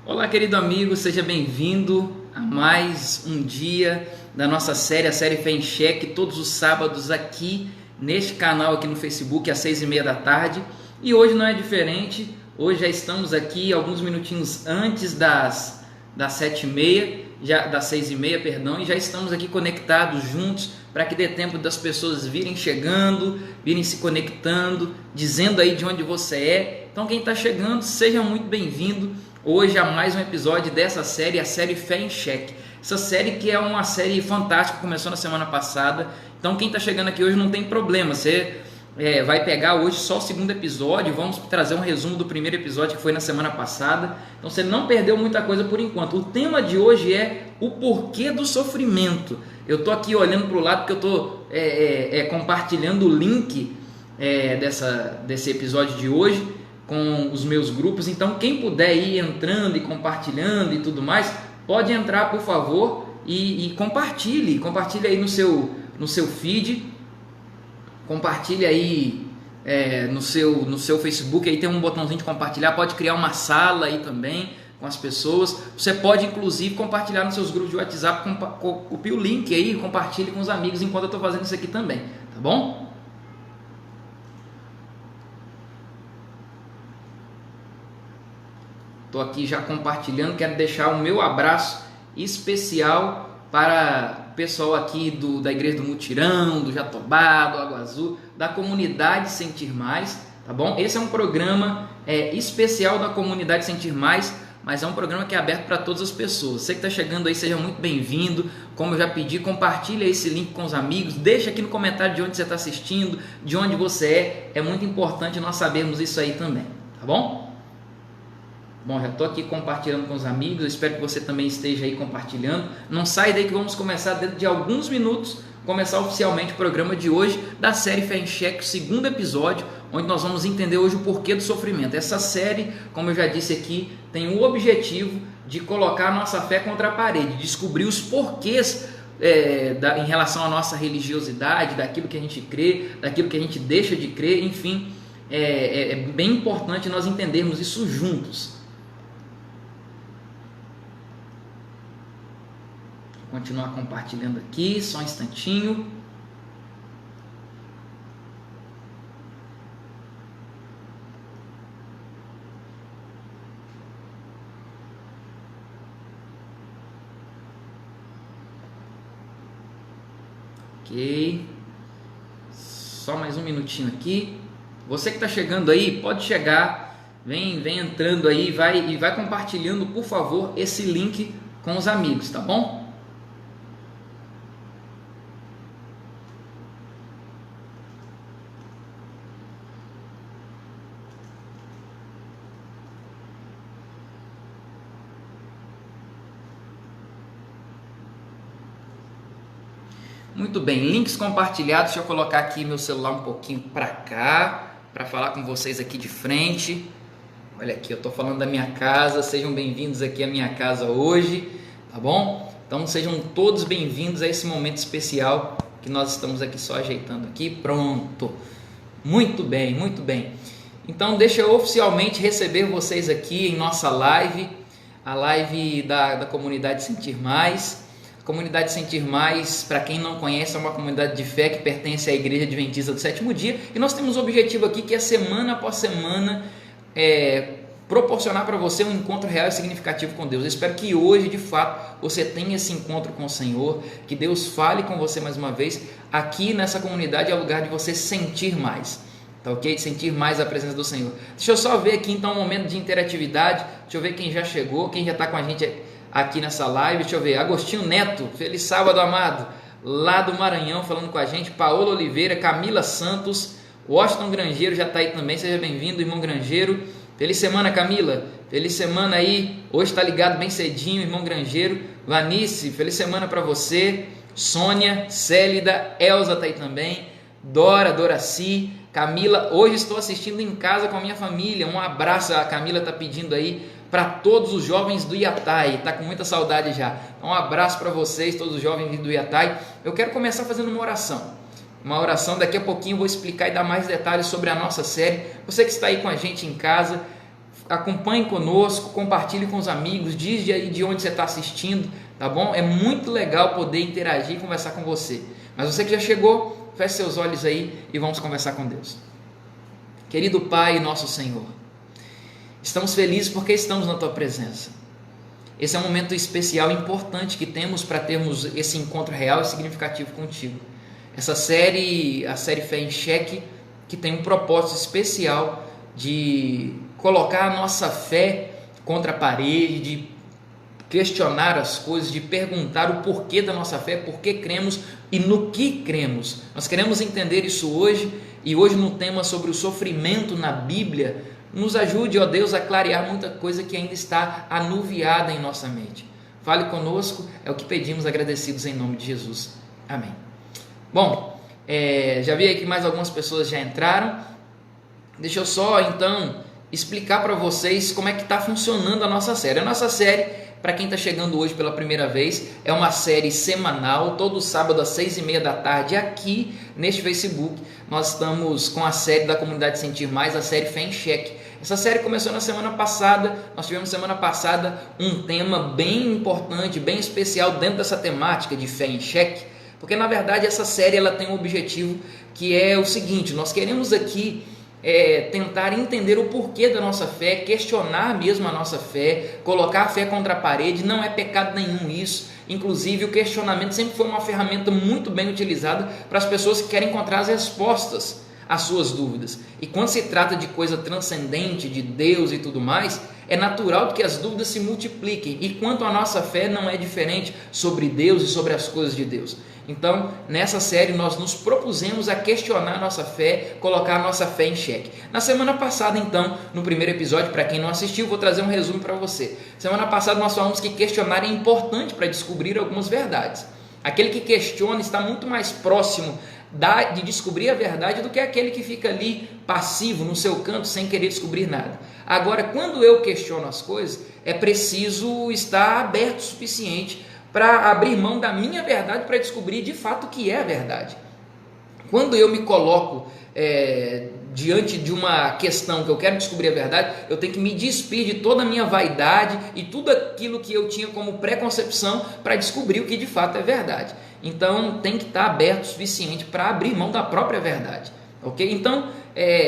Olá, querido amigo, seja bem-vindo a mais um dia da nossa série, a série Fé em Cheque, todos os sábados aqui neste canal aqui no Facebook às 6h30 da tarde. E hoje não é diferente, hoje já estamos aqui alguns minutinhos antes das 7h30, das 6h30, perdão, e já estamos aqui conectados juntos para que dê tempo das pessoas virem chegando, virem se conectando, dizendo aí de onde você é. Então quem está chegando, seja muito bem-vindo hoje a mais um episódio dessa série, a série Fé em Cheque. Essa série que é uma série fantástica, começou na semana passada. Então quem está chegando aqui hoje não tem problema, você vai pegar hoje só o segundo episódio, vamos trazer um resumo do primeiro episódio que foi na semana passada. Então você não perdeu muita coisa por enquanto. O tema de hoje é o porquê do sofrimento. Eu estou aqui olhando para o lado porque eu estou compartilhando o link desse episódio de hoje com os meus grupos. Então quem puder ir entrando e compartilhando e tudo mais, pode entrar, por favor, e compartilhe aí no seu feed, compartilhe aí no seu Facebook, aí tem um botãozinho de compartilhar, pode criar uma sala aí também com as pessoas. Você pode inclusive compartilhar nos seus grupos de WhatsApp, copie o link aí, compartilhe com os amigos enquanto eu estou fazendo isso aqui também, tá bom? Estou aqui já compartilhando, quero deixar o meu abraço especial para o pessoal aqui da Igreja do Mutirão, do Jatobá, do Água Azul, da comunidade Sentir Mais, tá bom? Esse é um programa especial da comunidade Sentir Mais, mas é um programa que é aberto para todas as pessoas. Você que está chegando aí, seja muito bem-vindo. Como eu já pedi, compartilha esse link com os amigos, deixa aqui no comentário de onde você está assistindo, de onde você é muito importante nós sabermos isso aí também, tá bom? Bom, já estou aqui compartilhando com os amigos, eu espero que você também esteja aí compartilhando. Não sai daí que vamos começar dentro de alguns minutos, começar oficialmente o programa de hoje da série Fé em Cheque, o segundo episódio, onde nós vamos entender hoje o porquê do sofrimento. Essa série, como eu já disse aqui, tem o objetivo de colocar a nossa fé contra a parede, descobrir os porquês em relação à nossa religiosidade, daquilo que a gente crê, daquilo que a gente deixa de crer, enfim, é bem importante nós entendermos isso juntos. Continuar compartilhando aqui, só um instantinho. Ok. Só mais um minutinho aqui. Você que está chegando aí, pode chegar, vem entrando aí, vai compartilhando, por favor, esse link com os amigos, tá bom? Muito bem, links compartilhados. Deixa eu colocar aqui meu celular um pouquinho para cá, para falar com vocês aqui de frente. Olha aqui, eu estou falando da minha casa, sejam bem-vindos aqui à minha casa hoje, tá bom? Então sejam todos bem-vindos a esse momento especial que nós estamos aqui só ajeitando aqui, pronto. Muito bem, muito bem. Então deixa eu oficialmente receber vocês aqui em nossa live, a live da comunidade Sentir Mais. Comunidade Sentir Mais, para quem não conhece, é uma comunidade de fé que pertence à Igreja Adventista do Sétimo Dia, e nós temos um objetivo aqui que é semana após semana proporcionar para você um encontro real e significativo com Deus. Eu espero que hoje, de fato, você tenha esse encontro com o Senhor, que Deus fale com você mais uma vez. Aqui nessa comunidade é o lugar de você sentir mais, tá ok? Sentir mais a presença do Senhor. Deixa eu só ver aqui então um momento de interatividade, deixa eu ver quem já chegou, quem já está com a gente aqui nessa live. Deixa eu ver, Agostinho Neto, feliz sábado amado, lá do Maranhão falando com a gente. Paola Oliveira, Camila Santos, Washington Grangeiro já está aí também, seja bem-vindo, irmão Grangeiro. Feliz semana, Camila, feliz semana aí, hoje está ligado bem cedinho, irmão Grangeiro. Vanice, feliz semana para você. Sônia, Célida, Elza está aí também. Dora, Doraci, Camila, hoje estou assistindo em casa com a minha família, um abraço. A Camila está pedindo aí para todos os jovens do Iatai, está com muita saudade já. Um abraço para vocês, todos os jovens do Iatai. Eu quero começar fazendo uma oração, daqui a pouquinho eu vou explicar e dar mais detalhes sobre a nossa série. Você que está aí com a gente em casa, acompanhe conosco, compartilhe com os amigos, diz aí de onde você está assistindo, tá bom? É muito legal poder interagir e conversar com você. Mas você que já chegou, feche seus olhos aí e vamos conversar com Deus. Querido Pai, nosso Senhor, estamos felizes porque estamos na Tua presença. Esse é um momento especial e importante que temos para termos esse encontro real e significativo contigo. Essa série, a série Fé em Xeque, que tem um propósito especial de colocar a nossa fé contra a parede, de questionar as coisas, de perguntar o porquê da nossa fé, por que cremos e no que cremos. Nós queremos entender isso hoje, e hoje no tema sobre o sofrimento na Bíblia, nos ajude, ó Deus, a clarear muita coisa que ainda está anuviada em nossa mente. Fale conosco, é o que pedimos agradecidos em nome de Jesus. Amém. Bom, já vi aí que mais algumas pessoas já entraram. Deixa eu só então explicar para vocês como é que está funcionando a nossa série. A nossa série, para quem está chegando hoje pela primeira vez, é uma série semanal, todo sábado às 6h30 da tarde, aqui neste Facebook. Nós estamos com a série da Comunidade Sentir Mais, a série Fé em Xeque. Essa série começou na semana passada. Nós tivemos semana passada um tema bem importante, bem especial dentro dessa temática de Fé em Xeque, porque na verdade essa série ela tem um objetivo que é o seguinte: nós queremos aqui tentar entender o porquê da nossa fé, questionar mesmo a nossa fé, colocar a fé contra a parede. Não é pecado nenhum isso. Inclusive o questionamento sempre foi uma ferramenta muito bem utilizada para as pessoas que querem encontrar as respostas às suas dúvidas. E quando se trata de coisa transcendente, de Deus e tudo mais, é natural que as dúvidas se multipliquem. E quanto à nossa fé, não é diferente sobre Deus e sobre as coisas de Deus. Então, nessa série, nós nos propusemos a questionar a nossa fé, colocar a nossa fé em xeque. Na semana passada, então, no primeiro episódio, para quem não assistiu, vou trazer um resumo para você. Semana passada nós falamos que questionar é importante para descobrir algumas verdades. Aquele que questiona está muito mais próximo de descobrir a verdade do que aquele que fica ali passivo no seu canto sem querer descobrir nada. Agora, quando eu questiono as coisas, é preciso estar aberto o suficiente para abrir mão da minha verdade para descobrir de fato o que é a verdade. Quando eu me coloco diante de uma questão que eu quero descobrir a verdade, eu tenho que me despir de toda a minha vaidade e tudo aquilo que eu tinha como preconcepção para descobrir o que de fato é verdade. Então tem que estar aberto o suficiente para abrir mão da própria verdade, ok? Então,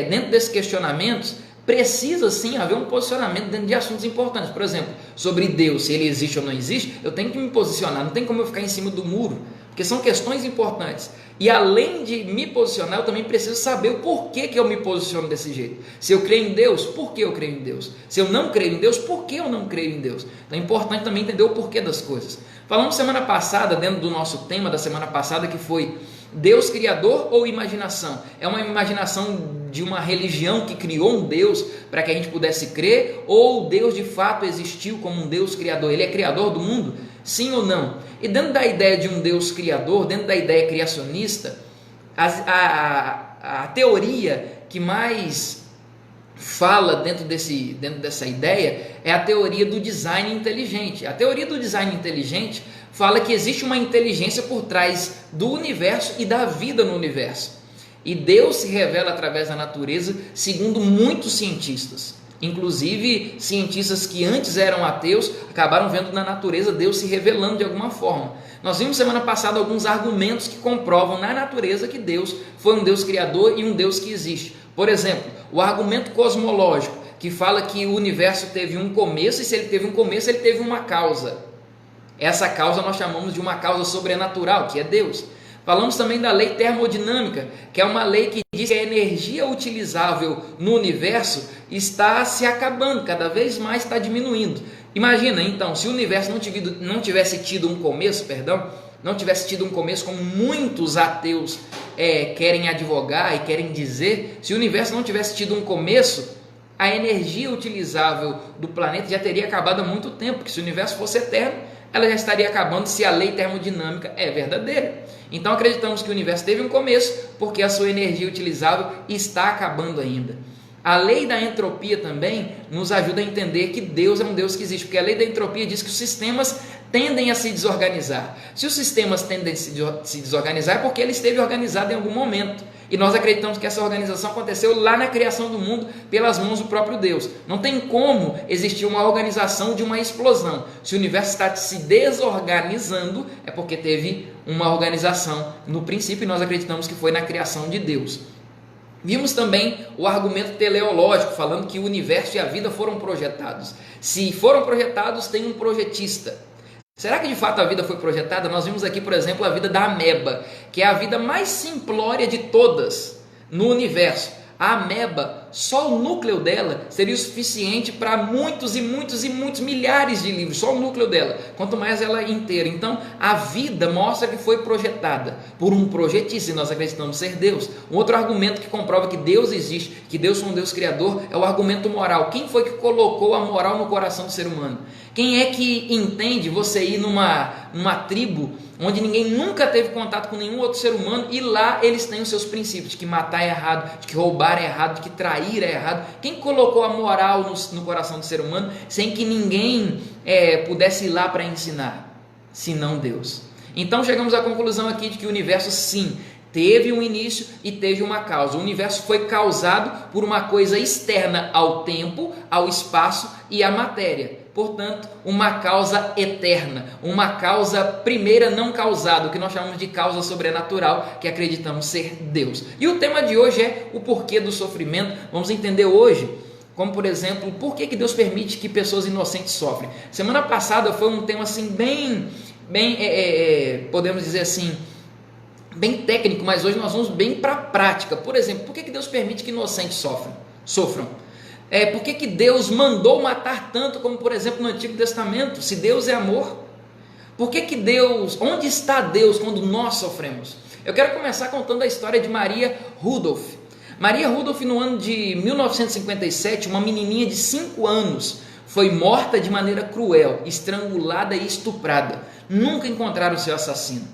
dentro desses questionamentos, precisa sim haver um posicionamento dentro de assuntos importantes. Por exemplo, sobre Deus, se ele existe ou não existe, eu tenho que me posicionar, não tem como eu ficar em cima do muro, porque são questões importantes. E além de me posicionar, eu também preciso saber o porquê que eu me posiciono desse jeito. Se eu creio em Deus, por que eu creio em Deus? Se eu não creio em Deus, por que eu não creio em Deus? Então é importante também entender o porquê das coisas. Falamos semana passada, dentro do nosso tema da semana passada, que foi Deus criador ou imaginação? É uma imaginação de uma religião que criou um Deus para que a gente pudesse crer, ou Deus de fato existiu como um Deus criador? Ele é criador do mundo? Sim ou não? E dentro da ideia de um Deus criador, dentro da ideia criacionista, a teoria que mais fala dentro dessa ideia é a teoria do design inteligente. A teoria do design inteligente fala que existe uma inteligência por trás do universo e da vida no universo. E Deus se revela através da natureza, segundo muitos cientistas. Inclusive, cientistas que antes eram ateus acabaram vendo na natureza Deus se revelando de alguma forma. Nós vimos semana passada alguns argumentos que comprovam na natureza que Deus foi um Deus criador e um Deus que existe. Por exemplo, o argumento cosmológico, que fala que o universo teve um começo, e se ele teve um começo, ele teve uma causa. Essa causa nós chamamos de uma causa sobrenatural, que é Deus. Falamos também da lei termodinâmica, que é uma lei que diz que a energia utilizável no universo está se acabando, cada vez mais está diminuindo. Imagina então, se o universo não tivesse tido um começo, não tivesse tido um começo como muitos ateus querem advogar e querem dizer, se o universo não tivesse tido um começo, a energia utilizável do planeta já teria acabado há muito tempo, porque se o universo fosse eterno, ela já estaria acabando se a lei termodinâmica é verdadeira. Então acreditamos que o universo teve um começo, porque a sua energia utilizável está acabando ainda. A lei da entropia também nos ajuda a entender que Deus é um Deus que existe, porque a lei da entropia diz que os sistemas tendem a se desorganizar. Se os sistemas tendem a se desorganizar é porque ele esteve organizado em algum momento. E nós acreditamos que essa organização aconteceu lá na criação do mundo pelas mãos do próprio Deus. Não tem como existir uma organização de uma explosão. Se o universo está se desorganizando, é porque teve uma organização no princípio, e nós acreditamos que foi na criação de Deus. Vimos também o argumento teleológico, falando que o universo e a vida foram projetados. Se foram projetados, tem um projetista. Será que de fato a vida foi projetada? Nós vimos aqui, por exemplo, a vida da ameba, que é a vida mais simplória de todas no universo. A ameba, só o núcleo dela seria o suficiente para muitos e muitos e muitos milhares de livros, só o núcleo dela, quanto mais ela inteira. Então, a vida mostra que foi projetada por um projetista, e nós acreditamos ser Deus. Um outro argumento que comprova que Deus existe, que Deus foi um Deus criador, é o argumento moral. Quem foi que colocou a moral no coração do ser humano? Quem é que entende você ir numa tribo onde ninguém nunca teve contato com nenhum outro ser humano e lá eles têm os seus princípios, de que matar é errado, de que roubar é errado, de que trair é errado? Quem colocou a moral no coração do ser humano sem que ninguém pudesse ir lá para ensinar, senão Deus? Então chegamos à conclusão aqui de que o universo sim, teve um início e teve uma causa. O universo foi causado por uma coisa externa ao tempo, ao espaço e à matéria. Portanto, uma causa eterna, uma causa primeira não causada, o que nós chamamos de causa sobrenatural, que acreditamos ser Deus. E o tema de hoje é o porquê do sofrimento. Vamos entender hoje, como por exemplo, por que Deus permite que pessoas inocentes sofrem. Semana passada foi um tema assim podemos dizer assim, bem técnico, mas hoje nós vamos bem para a prática. Por exemplo, por que Deus permite que inocentes sofram? Por que Deus mandou matar tanto, como por exemplo no Antigo Testamento, se Deus é amor? Por que Deus, onde está Deus quando nós sofremos? Eu quero começar contando a história de Maria Rudolph. Maria Rudolph, no ano de 1957, uma menininha de 5 anos, foi morta de maneira cruel, estrangulada e estuprada. Nunca encontraram o seu assassino.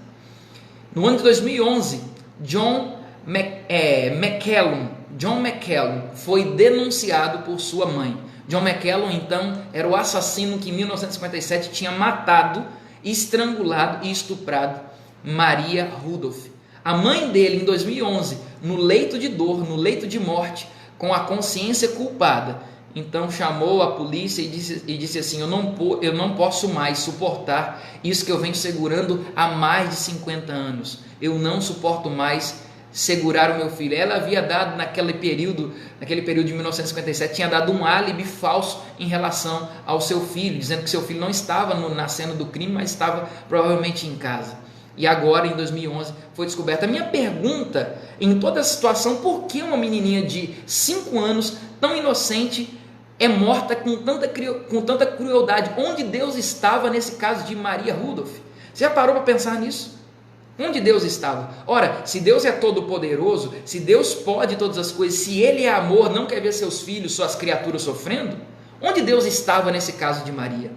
No ano de 2011, John McCallum foi denunciado por sua mãe. John McCallum, então, era o assassino que em 1957 tinha matado, estrangulado e estuprado Maria Rudolph. A mãe dele, em 2011, no leito de dor, no leito de morte, com a consciência culpada, então chamou a polícia e disse assim: eu não posso mais suportar isso que eu venho segurando há mais de 50 anos. Eu não suporto mais segurar o meu filho. Ela havia dado naquele período de 1957, tinha dado um álibi falso em relação ao seu filho, dizendo que seu filho não estava na cena do crime, mas estava provavelmente em casa. E agora, em 2011, foi descoberta. A minha pergunta, em toda essa situação, por que uma menininha de 5 anos, tão inocente, é morta com tanta crueldade? Onde Deus estava nesse caso de Maria Rudolph? Você já parou para pensar nisso? Onde Deus estava? Ora, se Deus é todo poderoso, se Deus pode todas as coisas, se Ele é amor, não quer ver seus filhos, suas criaturas sofrendo, onde Deus estava nesse caso de Maria?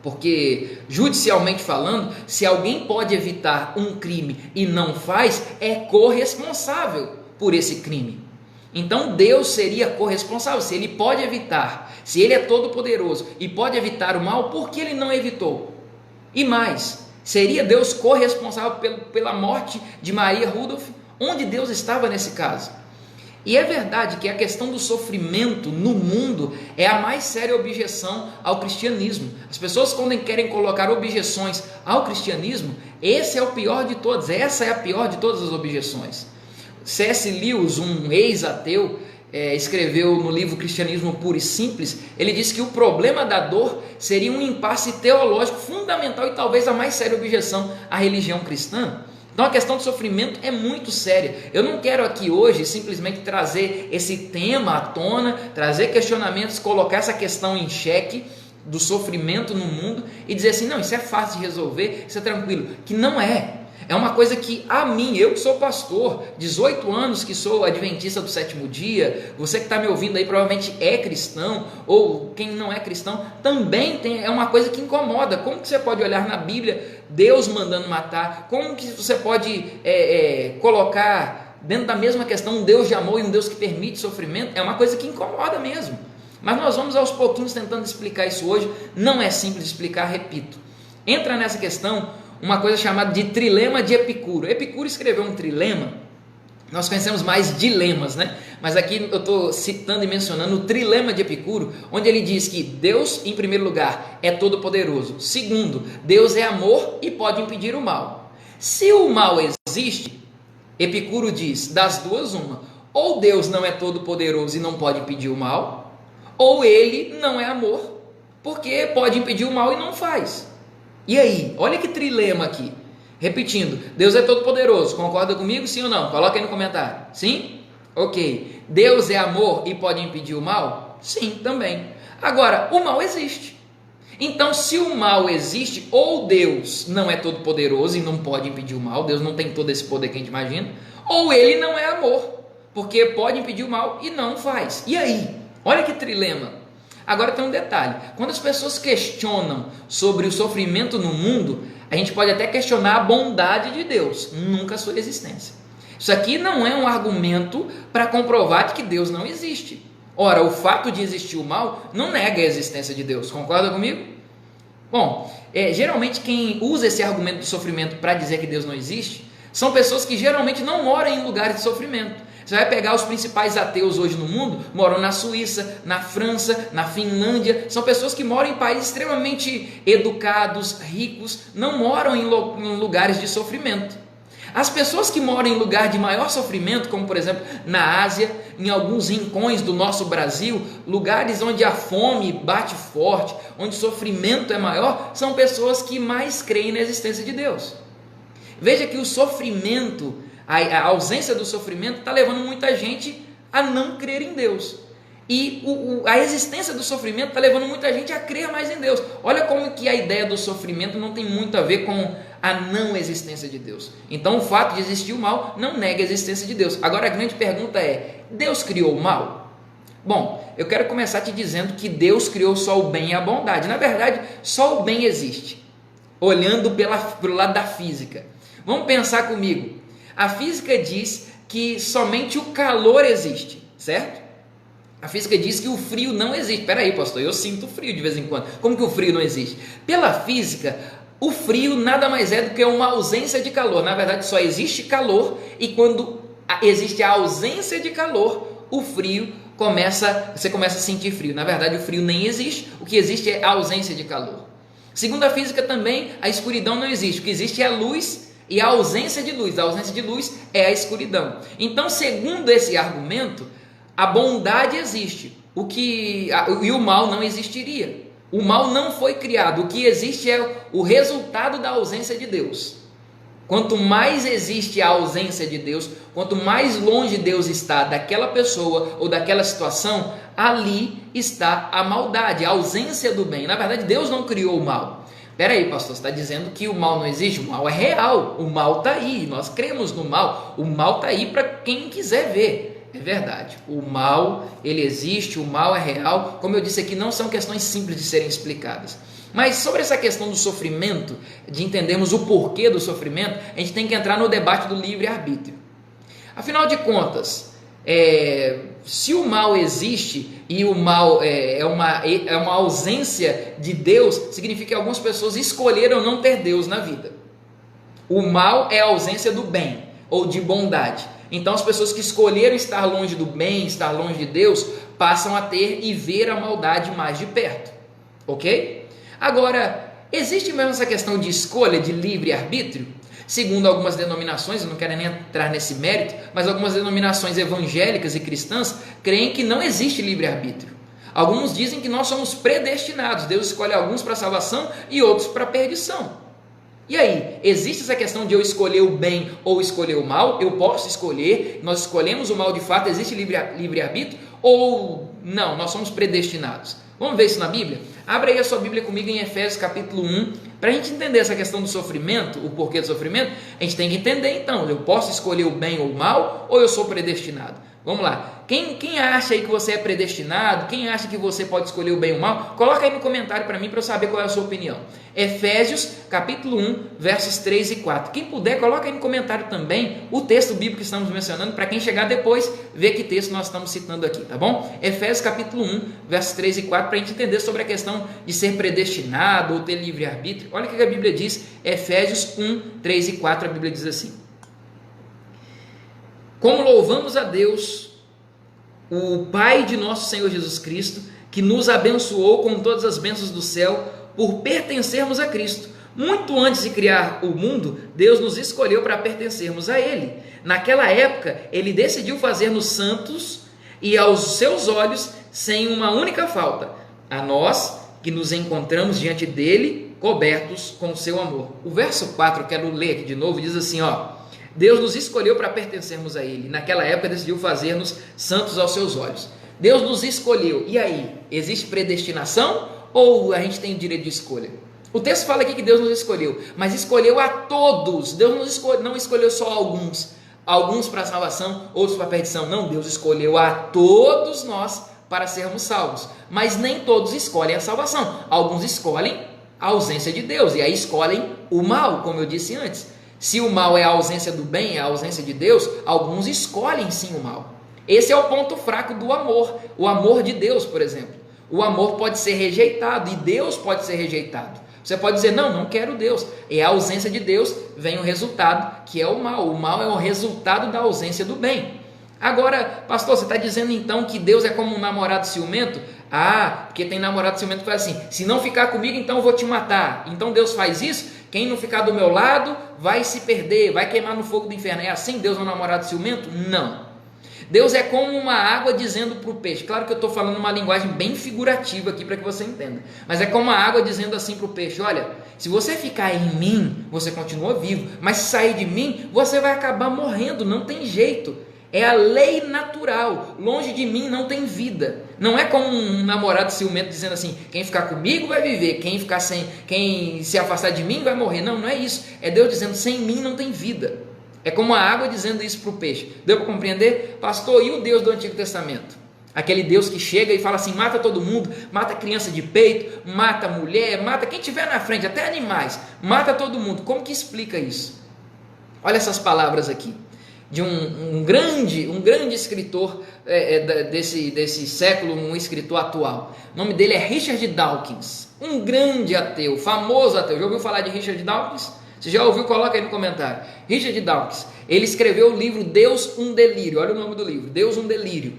Porque, judicialmente falando, se alguém pode evitar um crime e não faz, é corresponsável por esse crime. Então Deus seria corresponsável. Se Ele pode evitar, se Ele é todo poderoso e pode evitar o mal, por que Ele não evitou? E mais, seria Deus corresponsável pela morte de Maria Rudolph? Onde Deus estava nesse caso? E é verdade que a questão do sofrimento no mundo é a mais séria objeção ao cristianismo. As pessoas, quando querem colocar objeções ao cristianismo, esse é o pior de todas, essa é a pior de todas as objeções. C.S. Lewis, um ex-ateu, escreveu no livro Cristianismo Puro e Simples, ele disse que o problema da dor seria um impasse teológico fundamental e talvez a mais séria objeção à religião cristã. Então a questão do sofrimento é muito séria. Eu não quero aqui hoje simplesmente trazer esse tema à tona, trazer questionamentos, colocar essa questão em xeque do sofrimento no mundo e dizer assim, não, isso é fácil de resolver, isso é tranquilo, que não é. É uma coisa que a mim, eu que sou pastor, 18 anos que sou adventista do sétimo dia, você que está me ouvindo aí provavelmente é cristão, ou quem não é cristão, também é uma coisa que incomoda. Como que você pode olhar na Bíblia Deus mandando matar? Como que você pode colocar dentro da mesma questão um Deus de amor e um Deus que permite sofrimento? É uma coisa que incomoda mesmo. Mas nós vamos aos pouquinhos tentando explicar isso hoje. Não é simples de explicar, repito. Entra nessa questão uma coisa chamada de trilema de Epicuro. Epicuro escreveu um trilema Nós conhecemos mais dilemas, né? Mas aqui eu estou citando e mencionando o trilema de Epicuro, onde ele diz que Deus, em primeiro lugar, é todo-poderoso. Segundo, Deus é amor e pode impedir o mal. Se o mal existe, Epicuro diz, das duas uma, ou Deus não é todo-poderoso e não pode impedir o mal, ou ele não é amor, porque pode impedir o mal e não faz. E aí, olha que trilema aqui. Repetindo, Deus é todo poderoso, concorda comigo, sim ou não? Coloca aí no comentário, sim? Ok, Deus é amor e pode impedir o mal? Sim, também. Agora, o mal existe. Então, se o mal existe, ou Deus não é todo poderoso e não pode impedir o mal, Deus não tem todo esse poder que a gente imagina, ou ele não é amor, porque pode impedir o mal e não faz. E aí? Olha que trilema. Agora tem um detalhe, quando as pessoas questionam sobre o sofrimento no mundo, a gente pode até questionar a bondade de Deus, nunca a sua existência. Isso aqui não é um argumento para comprovar de que Deus não existe. Ora, o fato de existir o mal não nega a existência de Deus, concorda comigo? Bom, geralmente quem usa esse argumento de sofrimento para dizer que Deus não existe, são pessoas que geralmente não moram em lugares de sofrimento. Você vai pegar os principais ateus hoje no mundo, moram na Suíça, na França, na Finlândia, são pessoas que moram em países extremamente educados, ricos, não moram em lugares de sofrimento. As pessoas que moram em lugar de maior sofrimento, como por exemplo na Ásia, em alguns rincões do nosso Brasil, lugares onde a fome bate forte, onde o sofrimento é maior, são pessoas que mais creem na existência de Deus. Veja que o sofrimento, a ausência do sofrimento está levando muita gente a não crer em Deus. E a existência do sofrimento está levando muita gente a crer mais em Deus. Olha como que a ideia do sofrimento não tem muito a ver com a não existência de Deus. Então o fato de existir o mal não nega a existência de Deus. Agora a grande pergunta é, Deus criou o mal? Bom, eu quero começar te dizendo que Deus criou só o bem e a bondade. Na verdade, só o bem existe, olhando pelo lado da física. Vamos pensar comigo. A física diz que somente o calor existe, certo? A física diz que o frio não existe. Espera aí, pastor, eu sinto frio de vez em quando. Como que o frio não existe? Pela física, o frio nada mais é do que uma ausência de calor. Na verdade, só existe calor e quando existe a ausência de calor, o frio você começa a sentir frio. Na verdade, o frio nem existe. O que existe é a ausência de calor. Segundo a física também, a escuridão não existe. O que existe é a luz e a ausência de luz. A ausência de luz é a escuridão. Então, segundo esse argumento, a bondade existe, e o mal não existiria. O mal não foi criado, o que existe é o resultado da ausência de Deus. Quanto mais existe a ausência de Deus, quanto mais longe Deus está daquela pessoa ou daquela situação, ali está a maldade, a ausência do bem. Na verdade, Deus não criou o mal. Espera aí, pastor, você está dizendo que o mal não existe? O mal é real, o mal está aí, nós cremos no mal, o mal está aí para quem quiser ver. É verdade, o mal, ele existe, o mal é real. Como eu disse aqui, não são questões simples de serem explicadas. Mas sobre essa questão do sofrimento, de entendermos o porquê do sofrimento, a gente tem que entrar no debate do livre-arbítrio. Afinal de contas, se o mal existe e o mal é uma ausência de Deus, significa que algumas pessoas escolheram não ter Deus na vida. O mal é a ausência do bem ou de bondade. Então as pessoas que escolheram estar longe do bem, estar longe de Deus, passam a ter e ver a maldade mais de perto, ok? Agora, existe mesmo essa questão de escolha, de livre-arbítrio? Segundo algumas denominações, eu não quero nem entrar nesse mérito, mas algumas denominações evangélicas e cristãs creem que não existe livre-arbítrio. Alguns dizem que nós somos predestinados, Deus escolhe alguns para a salvação e outros para a perdição. E aí, existe essa questão de eu escolher o bem ou escolher o mal? Eu posso escolher, nós escolhemos o mal de fato, existe livre-arbítrio? Ou não, nós somos predestinados? Vamos ver isso na Bíblia? Abra aí a sua Bíblia comigo em Efésios capítulo 1, para a gente entender essa questão do sofrimento, o porquê do sofrimento, a gente tem que entender então, eu posso escolher o bem ou o mal, ou eu sou predestinado? Vamos lá, quem acha aí que você é predestinado, quem acha que você pode escolher o bem ou o mal, coloca aí no comentário para mim, para eu saber qual é a sua opinião. Efésios capítulo 1, versos 3 e 4. Quem puder, coloca aí no comentário também o texto bíblico que estamos mencionando, para quem chegar depois, ver que texto nós estamos citando aqui, tá bom? Efésios capítulo 1, versos 3 e 4, para a gente entender sobre a questão de ser predestinado ou ter livre-arbítrio. Olha o que a Bíblia diz, Efésios 1, 3 e 4, a Bíblia diz assim: Como louvamos a Deus, o Pai de nosso Senhor Jesus Cristo, que nos abençoou com todas as bênçãos do céu por pertencermos a Cristo. Muito antes de criar o mundo, Deus nos escolheu para pertencermos a Ele. Naquela época, Ele decidiu fazer-nos santos e aos seus olhos sem uma única falta, a nós que nos encontramos diante dele, cobertos com o seu amor. O verso 4, eu quero ler aqui de novo, diz assim, Deus nos escolheu para pertencermos a Ele. Naquela época decidiu fazer-nos santos aos seus olhos. Deus nos escolheu. E aí? Existe predestinação ou a gente tem direito de escolha? O texto fala aqui que Deus nos escolheu, mas escolheu a todos. Deus não escolheu só alguns para salvação, outros para perdição. Não, Deus escolheu a todos nós para sermos salvos. Mas nem todos escolhem a salvação. Alguns escolhem a ausência de Deus e aí escolhem o mal, como eu disse antes. Se o mal é a ausência do bem, é a ausência de Deus, alguns escolhem sim o mal. Esse é o ponto fraco do amor, o amor de Deus, por exemplo. O amor pode ser rejeitado e Deus pode ser rejeitado. Você pode dizer, não quero Deus. É a ausência de Deus, vem o resultado, que é o mal. O mal é o resultado da ausência do bem. Agora, pastor, você está dizendo então que Deus é como um namorado ciumento? Porque tem namorado ciumento que fala assim, se não ficar comigo, então eu vou te matar. Então Deus faz isso? Quem não ficar do meu lado vai se perder, vai queimar no fogo do inferno. É assim Deus é um namorado ciumento? Não. Deus é como uma água dizendo para o peixe. Claro que eu estou falando uma linguagem bem figurativa aqui para que você entenda. Mas é como a água dizendo assim para o peixe, olha, se você ficar em mim, você continua vivo. Mas se sair de mim, você vai acabar morrendo, não tem jeito. É a lei natural, longe de mim não tem vida. Não é como um namorado ciumento dizendo assim, quem ficar comigo vai viver, quem se afastar de mim vai morrer. Não é isso. É Deus dizendo, sem mim não tem vida. É como a água dizendo isso para o peixe. Deu para compreender? Pastor, e o Deus do Antigo Testamento? Aquele Deus que chega e fala assim, mata todo mundo, mata criança de peito, mata mulher, mata quem tiver na frente, até animais, mata todo mundo. Como que explica isso? Olha essas palavras aqui. De um grande escritor desse século, um escritor atual. O nome dele é Richard Dawkins, um grande ateu, famoso ateu. Já ouviu falar de Richard Dawkins? Se já ouviu, coloca aí no comentário. Richard Dawkins, ele escreveu o livro Deus, um Delírio. Olha o nome do livro, Deus, um Delírio.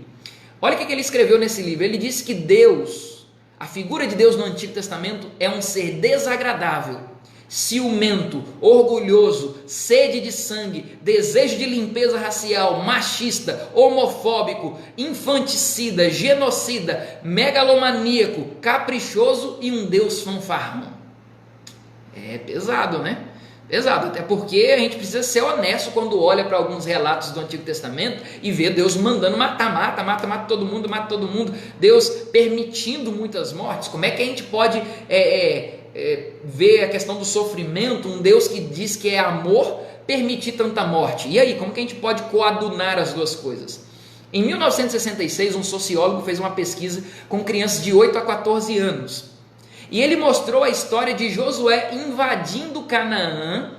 Olha o que ele escreveu nesse livro. Ele disse que Deus, a figura de Deus no Antigo Testamento é um ser desagradável, ciumento, orgulhoso, sede de sangue, desejo de limpeza racial, machista, homofóbico, infanticida, genocida, megalomaníaco, caprichoso e um Deus fanfarrão. É pesado, né? Pesado, até porque a gente precisa ser honesto quando olha para alguns relatos do Antigo Testamento e vê Deus mandando mata todo mundo, Deus permitindo muitas mortes. Como é que a gente pode ver a questão do sofrimento, um Deus que diz que é amor, permitir tanta morte? E aí, como que a gente pode coadunar as duas coisas? Em 1966, um sociólogo fez uma pesquisa com crianças de 8 a 14 anos. E ele mostrou a história de Josué invadindo Canaã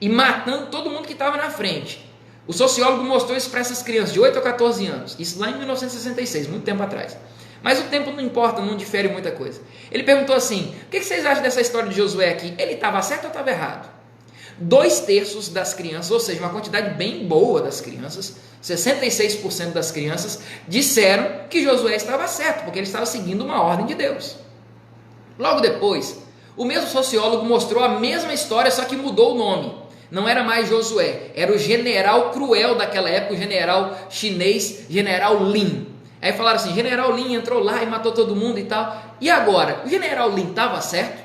e matando todo mundo que estava na frente. O sociólogo mostrou isso para essas crianças de 8 a 14 anos. Isso lá em 1966, muito tempo atrás. Mas o tempo não importa, não difere muita coisa. Ele perguntou assim, o que vocês acham dessa história de Josué aqui? Ele estava certo ou estava errado? 2/3 das crianças, ou seja, uma quantidade bem boa das crianças, 66% das crianças, disseram que Josué estava certo, porque ele estava seguindo uma ordem de Deus. Logo depois, o mesmo sociólogo mostrou a mesma história, só que mudou o nome. Não era mais Josué, era o general cruel daquela época, o general chinês, general Lin. Aí falaram assim, general Lin entrou lá e matou todo mundo e tal. E agora, o general Lin estava certo?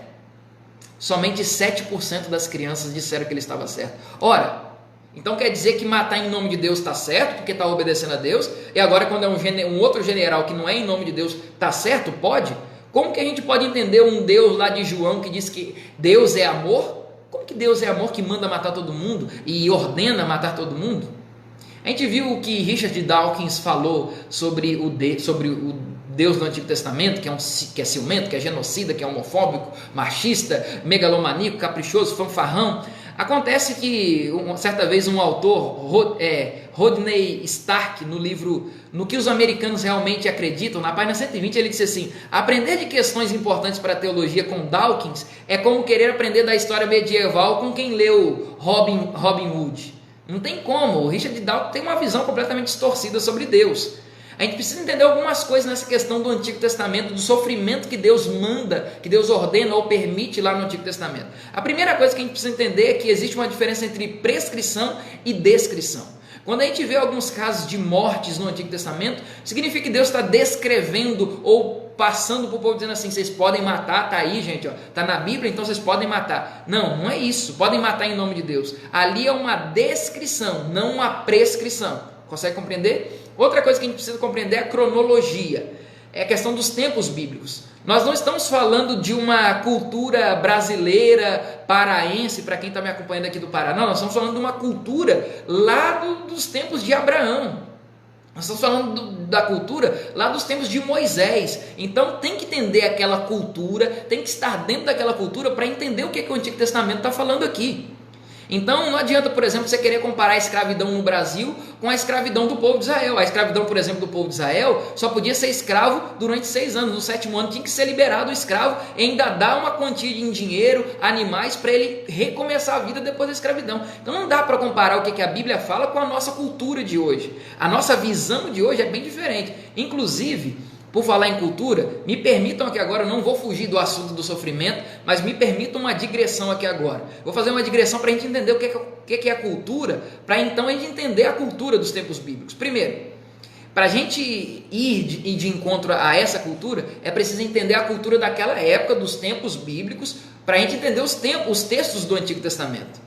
Somente 7% das crianças disseram que ele estava certo. Ora, então quer dizer que matar em nome de Deus está certo, porque está obedecendo a Deus, e agora quando é um outro general que não é em nome de Deus, está certo? Pode? Como que a gente pode entender um Deus lá de João que diz que Deus é amor? Como que Deus é amor que manda matar todo mundo e ordena matar todo mundo? A gente viu o que Richard Dawkins falou sobre o Deus do Antigo Testamento, que é ciumento, que é genocida, que é homofóbico, machista, megalomaníaco, caprichoso, fanfarrão. Acontece que, certa vez, um autor, Rodney Stark, no livro No que os Americanos Realmente Acreditam, na página 120, ele disse assim, aprender de questões importantes para a teologia com Dawkins é como querer aprender da história medieval com quem leu Robin Hood. Não tem como. O Richard Dawkins tem uma visão completamente distorcida sobre Deus. A gente precisa entender algumas coisas nessa questão do Antigo Testamento, do sofrimento que Deus manda, que Deus ordena ou permite lá no Antigo Testamento. A primeira coisa que a gente precisa entender é que existe uma diferença entre prescrição e descrição. Quando a gente vê alguns casos de mortes no Antigo Testamento, significa que Deus está descrevendo ou passando para o povo dizendo assim: vocês podem matar, tá aí, gente, ó, tá na Bíblia, então vocês podem matar. Não, não é isso, podem matar em nome de Deus. Ali é uma descrição, não uma prescrição. Consegue compreender? Outra coisa que a gente precisa compreender é a cronologia, é a questão dos tempos bíblicos. Nós não estamos falando de uma cultura brasileira, paraense, para quem está me acompanhando aqui do Pará. Não, nós estamos falando de uma cultura lá dos tempos de Abraão. Nós estamos falando da cultura lá dos tempos de Moisés. Então tem que entender aquela cultura, tem que estar dentro daquela cultura para entender o que o Antigo Testamento está falando aqui. Então não adianta, por exemplo, você querer comparar a escravidão no Brasil com a escravidão do povo de Israel. A escravidão, por exemplo, do povo de Israel só podia ser escravo durante 6 anos. No 7º ano tinha que ser liberado o escravo e ainda dar uma quantia em dinheiro, animais, para ele recomeçar a vida depois da escravidão. Então não dá para comparar o que a Bíblia fala com a nossa cultura de hoje. A nossa visão de hoje é bem diferente. Inclusive, por falar em cultura, me permitam aqui agora, eu não vou fugir do assunto do sofrimento, mas me permitam uma digressão aqui agora. Vou fazer uma digressão para a gente entender o que é a cultura, para então a gente entender a cultura dos tempos bíblicos. Primeiro, para a gente ir de encontro a essa cultura, é preciso entender a cultura daquela época, dos tempos bíblicos, para a gente entender os textos do Antigo Testamento.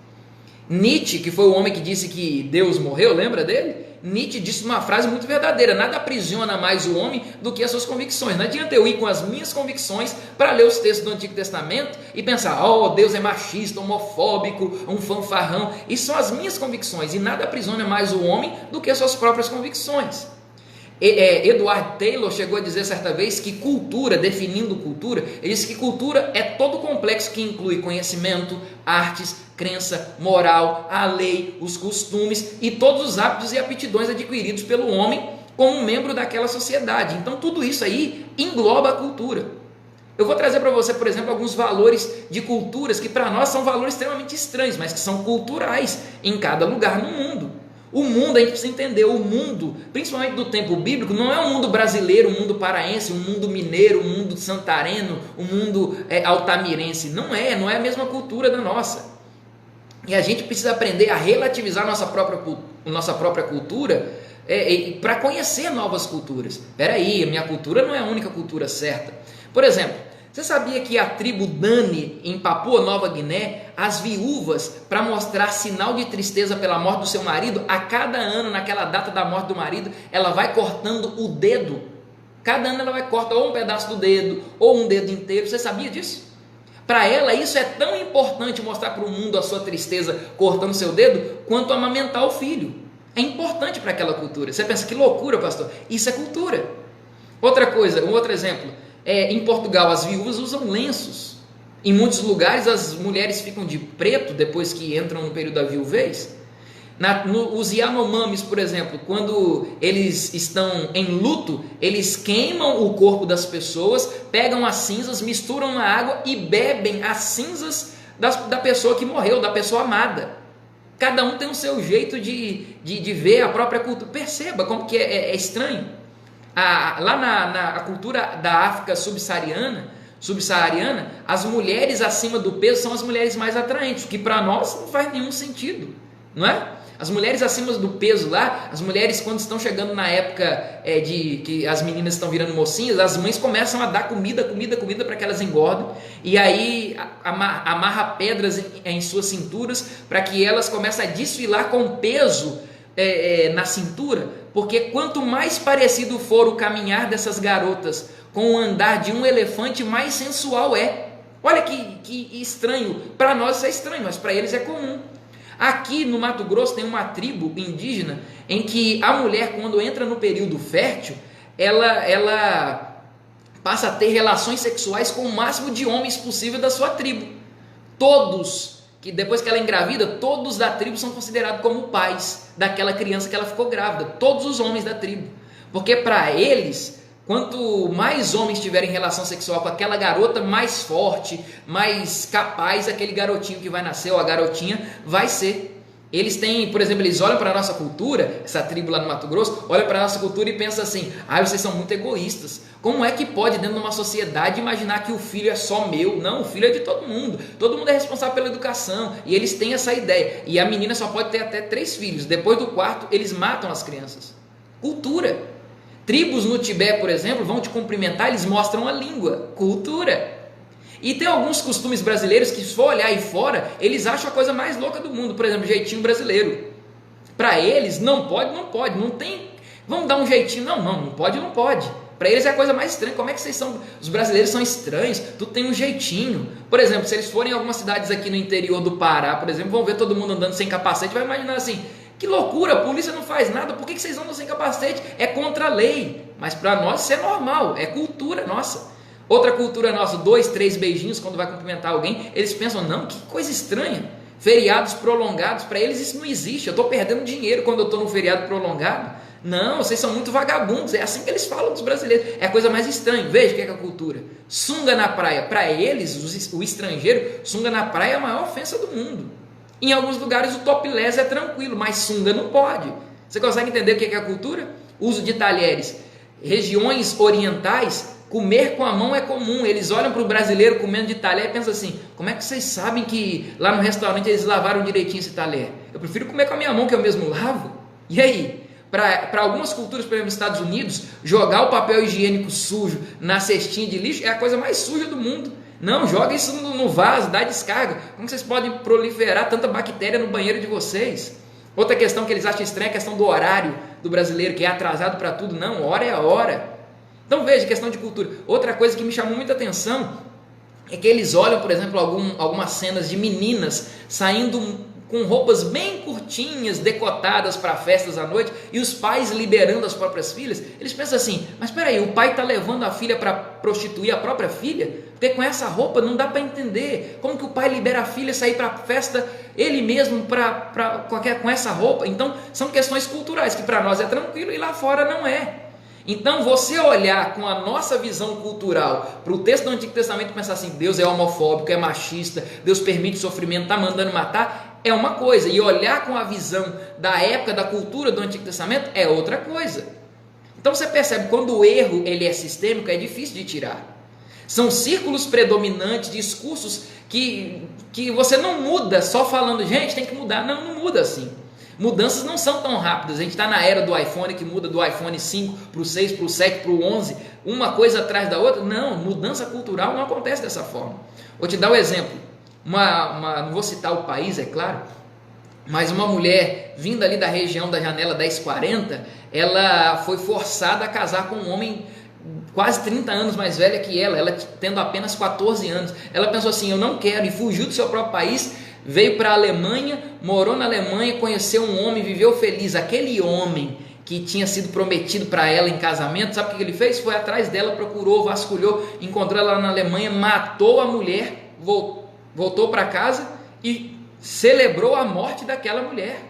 Nietzsche, que foi o homem que disse que Deus morreu, lembra dele? Nietzsche disse uma frase muito verdadeira: nada aprisiona mais o homem do que as suas convicções. Não adianta eu ir com as minhas convicções para ler os textos do Antigo Testamento e pensar: oh, Deus é machista, homofóbico, um fanfarrão. Isso são as minhas convicções, e nada aprisiona mais o homem do que as suas próprias convicções. Edward Taylor chegou a dizer certa vez que cultura, definindo cultura, ele disse que cultura é todo o complexo que inclui conhecimento, artes, crença, moral, a lei, os costumes e todos os hábitos e aptidões adquiridos pelo homem como membro daquela sociedade. Então tudo isso aí engloba a cultura. Eu vou trazer para você, por exemplo, alguns valores de culturas que para nós são valores extremamente estranhos, mas que são culturais em cada lugar no mundo. O mundo, a gente precisa entender, o mundo, principalmente do tempo bíblico, não é um mundo brasileiro, um mundo paraense, um mundo mineiro, um mundo santareno, um mundo altamirense. Não é a mesma cultura da nossa. E a gente precisa aprender a relativizar nossa própria cultura para conhecer novas culturas. Espera aí, a minha cultura não é a única cultura certa. Por exemplo, você sabia que a tribo Dani, em Papua Nova Guiné, as viúvas, para mostrar sinal de tristeza pela morte do seu marido, a cada ano, naquela data da morte do marido, ela vai cortando o dedo. Cada ano ela vai cortar ou um pedaço do dedo, ou um dedo inteiro. Você sabia disso? Para ela, isso é tão importante mostrar para o mundo a sua tristeza cortando seu dedo, quanto amamentar o filho. É importante para aquela cultura. Você pensa, que loucura, pastor? Isso é cultura. Outra coisa, um outro exemplo. Em Portugal, as viúvas usam lenços. Em muitos lugares, as mulheres ficam de preto depois que entram no período da viuvez. Os Yanomamis, por exemplo, quando eles estão em luto, eles queimam o corpo das pessoas, pegam as cinzas, misturam na água e bebem as cinzas da pessoa que morreu, da pessoa amada. Cada um tem o seu jeito de ver a própria cultura. Perceba como que é estranho. Lá na cultura da África subsaariana, as mulheres acima do peso são as mulheres mais atraentes, que para nós não faz nenhum sentido, não é? As mulheres acima do peso lá, as mulheres quando estão chegando na época de que as meninas estão virando mocinhas, as mães começam a dar comida para que elas engordem, e aí amarra pedras em suas cinturas para que elas comecem a desfilar com peso na cintura, porque quanto mais parecido for o caminhar dessas garotas com o andar de um elefante, mais sensual é. Olha que estranho, para nós isso é estranho, mas para eles é comum. Aqui no Mato Grosso tem uma tribo indígena em que a mulher, quando entra no período fértil, ela passa a ter relações sexuais com o máximo de homens possível da sua tribo. Todos, que depois que ela engravida, todos da tribo são considerados como pais daquela criança que ela ficou grávida, todos os homens da tribo, porque para eles, quanto mais homens tiverem relação sexual com aquela garota, mais forte, mais capaz aquele garotinho que vai nascer, ou a garotinha, vai ser. Eles têm, por exemplo, eles olham para a nossa cultura, essa tribo lá no Mato Grosso, olha para a nossa cultura e pensa assim: ah, vocês são muito egoístas. Como é que pode, dentro de uma sociedade, imaginar que o filho é só meu? Não, o filho é de todo mundo é responsável pela educação, e eles têm essa ideia. E a menina só pode ter até 3 filhos, depois do quarto eles matam as crianças. Cultura. Tribos no Tibete, por exemplo, vão te cumprimentar, eles mostram a língua. Cultura. E tem alguns costumes brasileiros que, se for olhar aí fora, eles acham a coisa mais louca do mundo. Por exemplo, jeitinho brasileiro. Para eles, não pode, não tem. Vamos dar um jeitinho, não pode. Para eles é a coisa mais estranha. Como é que vocês são? Os brasileiros são estranhos, tudo tem um jeitinho. Por exemplo, se eles forem em algumas cidades aqui no interior do Pará, por exemplo, vão ver todo mundo andando sem capacete, vai imaginar assim: que loucura, a polícia não faz nada, por que vocês andam sem capacete? É contra a lei. Mas para nós isso é normal, é cultura nossa. Outra cultura nossa, 2, 3 beijinhos quando vai cumprimentar alguém, eles pensam: não, que coisa estranha. Feriados prolongados, para eles isso não existe. Eu estou perdendo dinheiro quando eu estou num feriado prolongado. Não, vocês são muito vagabundos. É assim que eles falam dos brasileiros. É a coisa mais estranha. Veja o que é a cultura. Sunga na praia. Para eles, o estrangeiro, sunga na praia é a maior ofensa do mundo. Em alguns lugares o topless é tranquilo, mas sunga não pode. Você consegue entender o que é a cultura? Uso de talheres. Regiões orientais, comer com a mão é comum. Eles olham para o brasileiro comendo de talher e pensam assim: como é que vocês sabem que lá no restaurante eles lavaram direitinho esse talher? Eu prefiro comer com a minha mão, que eu mesmo lavo. E aí? Para algumas culturas, por exemplo, nos Estados Unidos, jogar o papel higiênico sujo na cestinha de lixo é a coisa mais suja do mundo. Não, joga isso no vaso, dá descarga. Como vocês podem proliferar tanta bactéria no banheiro de vocês? Outra questão que eles acham estranha é a questão do horário do brasileiro, que é atrasado para tudo. Não, hora é a hora. Então veja, questão de cultura. Outra coisa que me chamou muita atenção é que eles olham, por exemplo, algumas cenas de meninas saindo com roupas bem curtinhas, decotadas para festas à noite, e os pais liberando as próprias filhas. Eles pensam assim: mas espera aí, o pai está levando a filha para prostituir a própria filha? Porque com essa roupa não dá para entender. Como que o pai libera a filha a sair para a festa ele mesmo com essa roupa? Então são questões culturais que para nós é tranquilo e lá fora não é. Então você olhar com a nossa visão cultural para o texto do Antigo Testamento e pensar assim: Deus é homofóbico, é machista, Deus permite sofrimento, está mandando matar, é uma coisa. E olhar com a visão da época, da cultura do Antigo Testamento é outra coisa. Então você percebe, quando o erro ele é sistêmico, é difícil de tirar. São círculos predominantes, discursos que você não muda só falando: gente, tem que mudar. Não muda assim. Mudanças não são tão rápidas. A gente está na era do iPhone, que muda do iPhone 5 para o 6, para o 7, para o 11, uma coisa atrás da outra. Não, mudança cultural não acontece dessa forma. Vou te dar um exemplo. Não vou citar o país, é claro, mas uma mulher vinda ali da região da janela 1040, ela foi forçada a casar com um homem quase 30 anos mais velha que ela tendo apenas 14 anos. Ela pensou assim: eu não quero, e fugiu do seu próprio país, veio para a Alemanha, morou na Alemanha, conheceu um homem, viveu feliz. Aquele homem que tinha sido prometido para ela em casamento, sabe o que ele fez? Foi atrás dela, procurou, vasculhou, encontrou ela na Alemanha, matou a mulher, voltou para casa e celebrou a morte daquela mulher.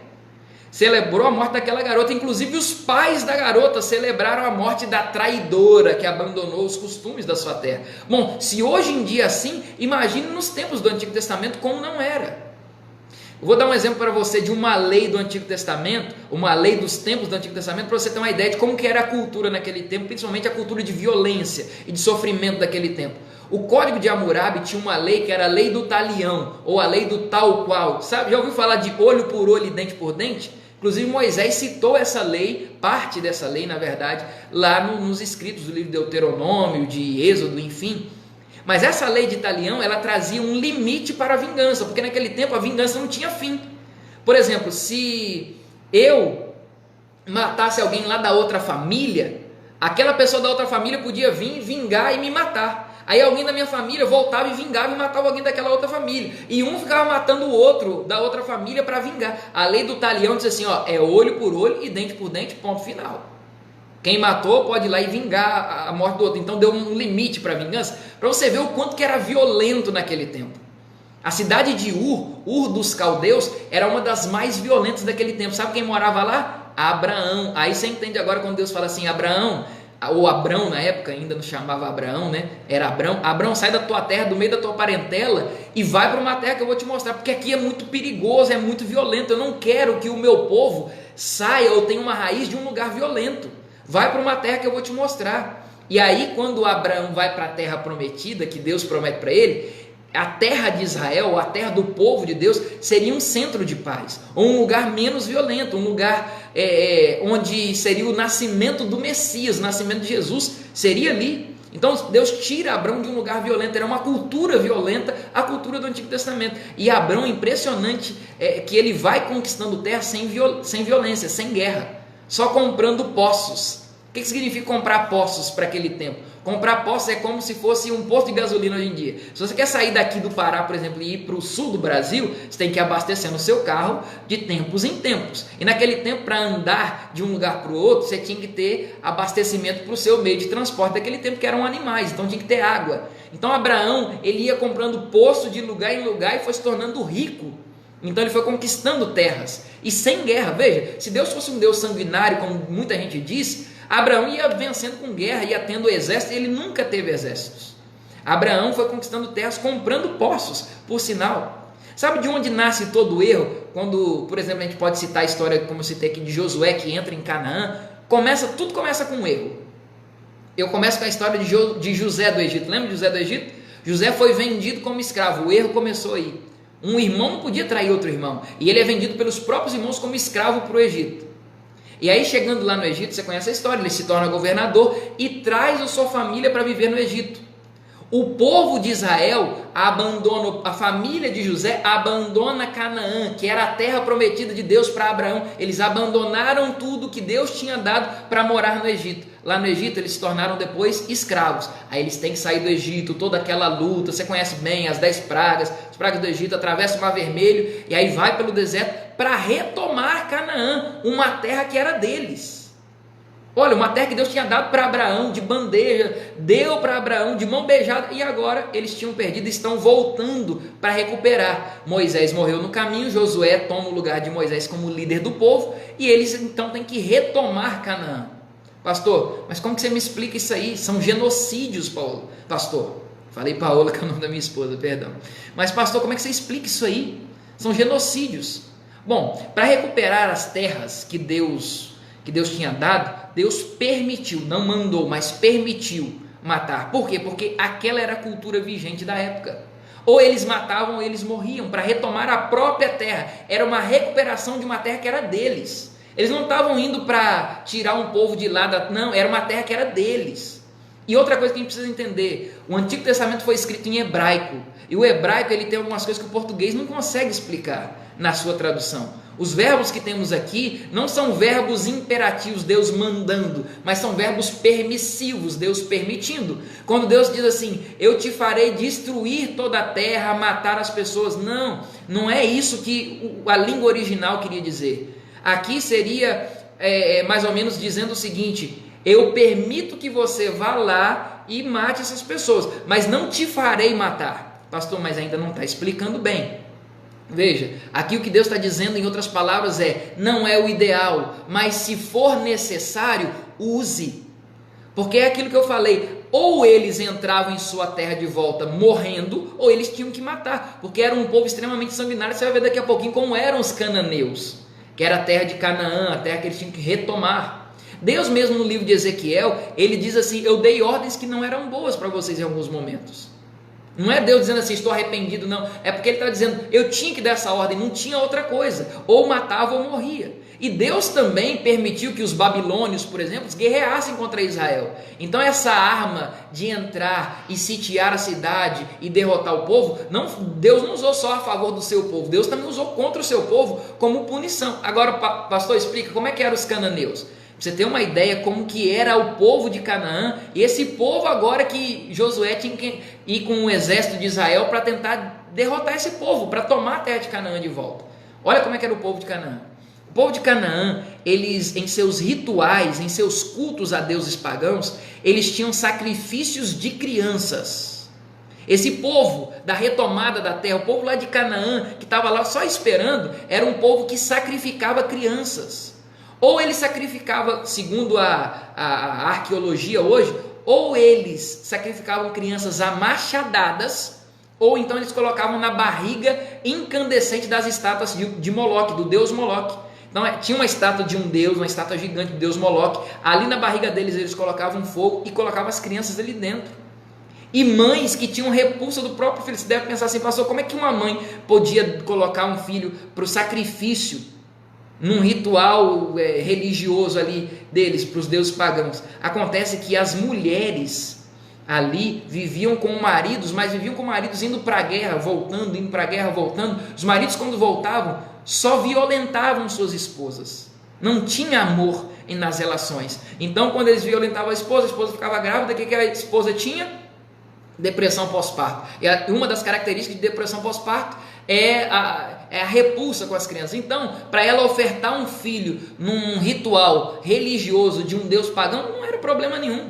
Celebrou a morte daquela garota. Inclusive os pais da garota celebraram a morte da traidora que abandonou os costumes da sua terra. Bom, se hoje em dia assim, imagine nos tempos do Antigo Testamento como não era. Eu vou dar um exemplo para você de uma lei do Antigo Testamento, uma lei dos tempos do Antigo Testamento, para você ter uma ideia de como que era a cultura naquele tempo, principalmente a cultura de violência e de sofrimento daquele tempo. O Código de Hammurabi tinha uma lei que era a lei do talião, ou a lei do tal qual. Sabe, já ouviu falar de olho por olho e dente por dente? Inclusive Moisés citou essa lei, parte dessa lei na verdade, lá nos escritos do livro de Deuteronômio, de Êxodo, enfim. Mas essa lei de talião, ela trazia um limite para a vingança, porque naquele tempo a vingança não tinha fim. Por exemplo, se eu matasse alguém lá da outra família, aquela pessoa da outra família podia vir vingar e me matar. Aí alguém da minha família voltava e vingava e matava alguém daquela outra família. E um ficava matando o outro da outra família para vingar. A lei do talião diz assim, ó, é olho por olho e dente por dente, ponto final. Quem matou pode ir lá e vingar a morte do outro. Então deu um limite para a vingança, para você ver o quanto que era violento naquele tempo. A cidade de Ur dos caldeus, era uma das mais violentas daquele tempo. Sabe quem morava lá? Abraão. Aí você entende agora quando Deus fala assim, Abraão, ou Abrão na época, ainda não chamava Abraão, né? Era Abrão. Abrão, sai da tua terra, do meio da tua parentela e vai para uma terra que eu vou te mostrar, porque aqui é muito perigoso, é muito violento. Eu não quero que o meu povo saia ou tenha uma raiz de um lugar violento. Vai para uma terra que eu vou te mostrar. E aí, quando Abraão vai para a terra prometida, que Deus promete para ele, a terra de Israel, a terra do povo de Deus, seria um centro de paz, ou um lugar menos violento, um lugar onde seria o nascimento do Messias, o nascimento de Jesus, seria ali. Então Deus tira Abrão de um lugar violento, era uma cultura violenta, a cultura do Antigo Testamento. E Abrão, impressionante, que ele vai conquistando terra sem violência, sem guerra, só comprando poços. O que significa comprar poços para aquele tempo? Comprar poços é como se fosse um posto de gasolina hoje em dia. Se você quer sair daqui do Pará, por exemplo, e ir para o sul do Brasil, você tem que abastecer no seu carro de tempos em tempos. E naquele tempo, para andar de um lugar para o outro, você tinha que ter abastecimento para o seu meio de transporte daquele tempo, que eram animais, então tinha que ter água. Então Abraão, ele ia comprando poço de lugar em lugar e foi se tornando rico. Então ele foi conquistando terras e sem guerra. Veja, se Deus fosse um Deus sanguinário, como muita gente diz, Abraão ia vencendo com guerra, ia tendo exército, e ele nunca teve exércitos. Abraão foi conquistando terras, comprando poços, por sinal. Sabe de onde nasce todo o erro? Quando, por exemplo, a gente pode citar a história, como eu citei aqui, de Josué, que entra em Canaã, tudo começa com um erro. Eu começo com a história de José do Egito. Lembra de José do Egito? José foi vendido como escravo, o erro começou aí. Um irmão não podia trair outro irmão, e ele é vendido pelos próprios irmãos como escravo para o Egito. E aí, chegando lá no Egito, você conhece a história, ele se torna governador e traz a sua família para viver no Egito. O povo de Israel abandona, a família de José abandona Canaã, que era a terra prometida de Deus para Abraão. Eles abandonaram tudo que Deus tinha dado para morar no Egito. Lá no Egito eles se tornaram depois escravos. Aí eles têm que sair do Egito, toda aquela luta, você conhece bem as 10 pragas, as pragas do Egito, atravessa o Mar Vermelho e aí vai pelo deserto para retomar Canaã, uma terra que era deles. Olha, uma terra que Deus tinha dado para Abraão de bandeja, deu para Abraão de mão beijada, e agora eles tinham perdido e estão voltando para recuperar. Moisés morreu no caminho, Josué toma o lugar de Moisés como líder do povo, e eles então têm que retomar Canaã. Pastor, mas como que você me explica isso aí? São genocídios, Paulo. Pastor, falei Paola, que é o nome da minha esposa, perdão. Mas pastor, como é que você explica isso aí? São genocídios. Bom, para recuperar as terras que Deus tinha dado, Deus permitiu, não mandou, mas permitiu matar. Por quê? Porque aquela era a cultura vigente da época. Ou eles matavam ou eles morriam para retomar a própria terra. Era uma recuperação de uma terra que era deles. Eles não estavam indo para tirar um povo de lá, não, era uma terra que era deles. E outra coisa que a gente precisa entender, o Antigo Testamento foi escrito em hebraico, e o hebraico ele tem algumas coisas que o português não consegue explicar na sua tradução. Os verbos que temos aqui não são verbos imperativos, Deus mandando, mas são verbos permissivos, Deus permitindo. Quando Deus diz assim, eu te farei destruir toda a terra, matar as pessoas, não é isso que a língua original queria dizer. Aqui seria mais ou menos dizendo o seguinte, eu permito que você vá lá e mate essas pessoas, mas não te farei matar. Pastor, mas ainda não está explicando bem. Veja, aqui o que Deus está dizendo em outras palavras não é o ideal, mas se for necessário, use. Porque é aquilo que eu falei, ou eles entravam em sua terra de volta morrendo, ou eles tinham que matar, porque era um povo extremamente sanguinário. Você vai ver daqui a pouquinho como eram os cananeus, que era a terra de Canaã, a terra que eles tinham que retomar. Deus mesmo no livro de Ezequiel, ele diz assim, eu dei ordens que não eram boas para vocês em alguns momentos. Não é Deus dizendo assim, estou arrependido, não. É porque ele está dizendo, eu tinha que dar essa ordem, não tinha outra coisa. Ou matava ou morria. E Deus também permitiu que os babilônios, por exemplo, guerreassem contra Israel. Então essa arma de entrar e sitiar a cidade e derrotar o povo, Deus não usou só a favor do seu povo, Deus também usou contra o seu povo como punição. Agora, pastor, explica como é que eram os cananeus. Você tem uma ideia como que era o povo de Canaã, e esse povo agora que Josué tinha que ir com o exército de Israel para tentar derrotar esse povo, para tomar a terra de Canaã de volta. Olha como é que era o povo de Canaã. O povo de Canaã, eles em seus rituais, em seus cultos a deuses pagãos, eles tinham sacrifícios de crianças. Esse povo da retomada da terra, o povo lá de Canaã, que estava lá só esperando, era um povo que sacrificava crianças. Ou ele sacrificava, segundo a arqueologia hoje, ou eles sacrificavam crianças a machadadas, ou então eles colocavam na barriga incandescente das estátuas de Moloque, do deus Moloque. Então tinha uma estátua de um deus, uma estátua gigante do deus Moloque, ali na barriga deles eles colocavam fogo e colocavam as crianças ali dentro. E mães que tinham repulsa do próprio filho. Você deve pensar assim, pastor, como é que uma mãe podia colocar um filho para o sacrifício num ritual religioso ali deles, para os deuses pagãos? Acontece que as mulheres ali viviam com maridos, mas viviam com maridos indo para a guerra, voltando, indo para a guerra, voltando. Os maridos, quando voltavam, só violentavam suas esposas. Não tinha amor nas relações. Então, quando eles violentavam a esposa ficava grávida. O que a esposa tinha? Depressão pós-parto. E uma das características de depressão pós-parto é a repulsa com as crianças. Então, para ela ofertar um filho num ritual religioso de um deus pagão, não era problema nenhum.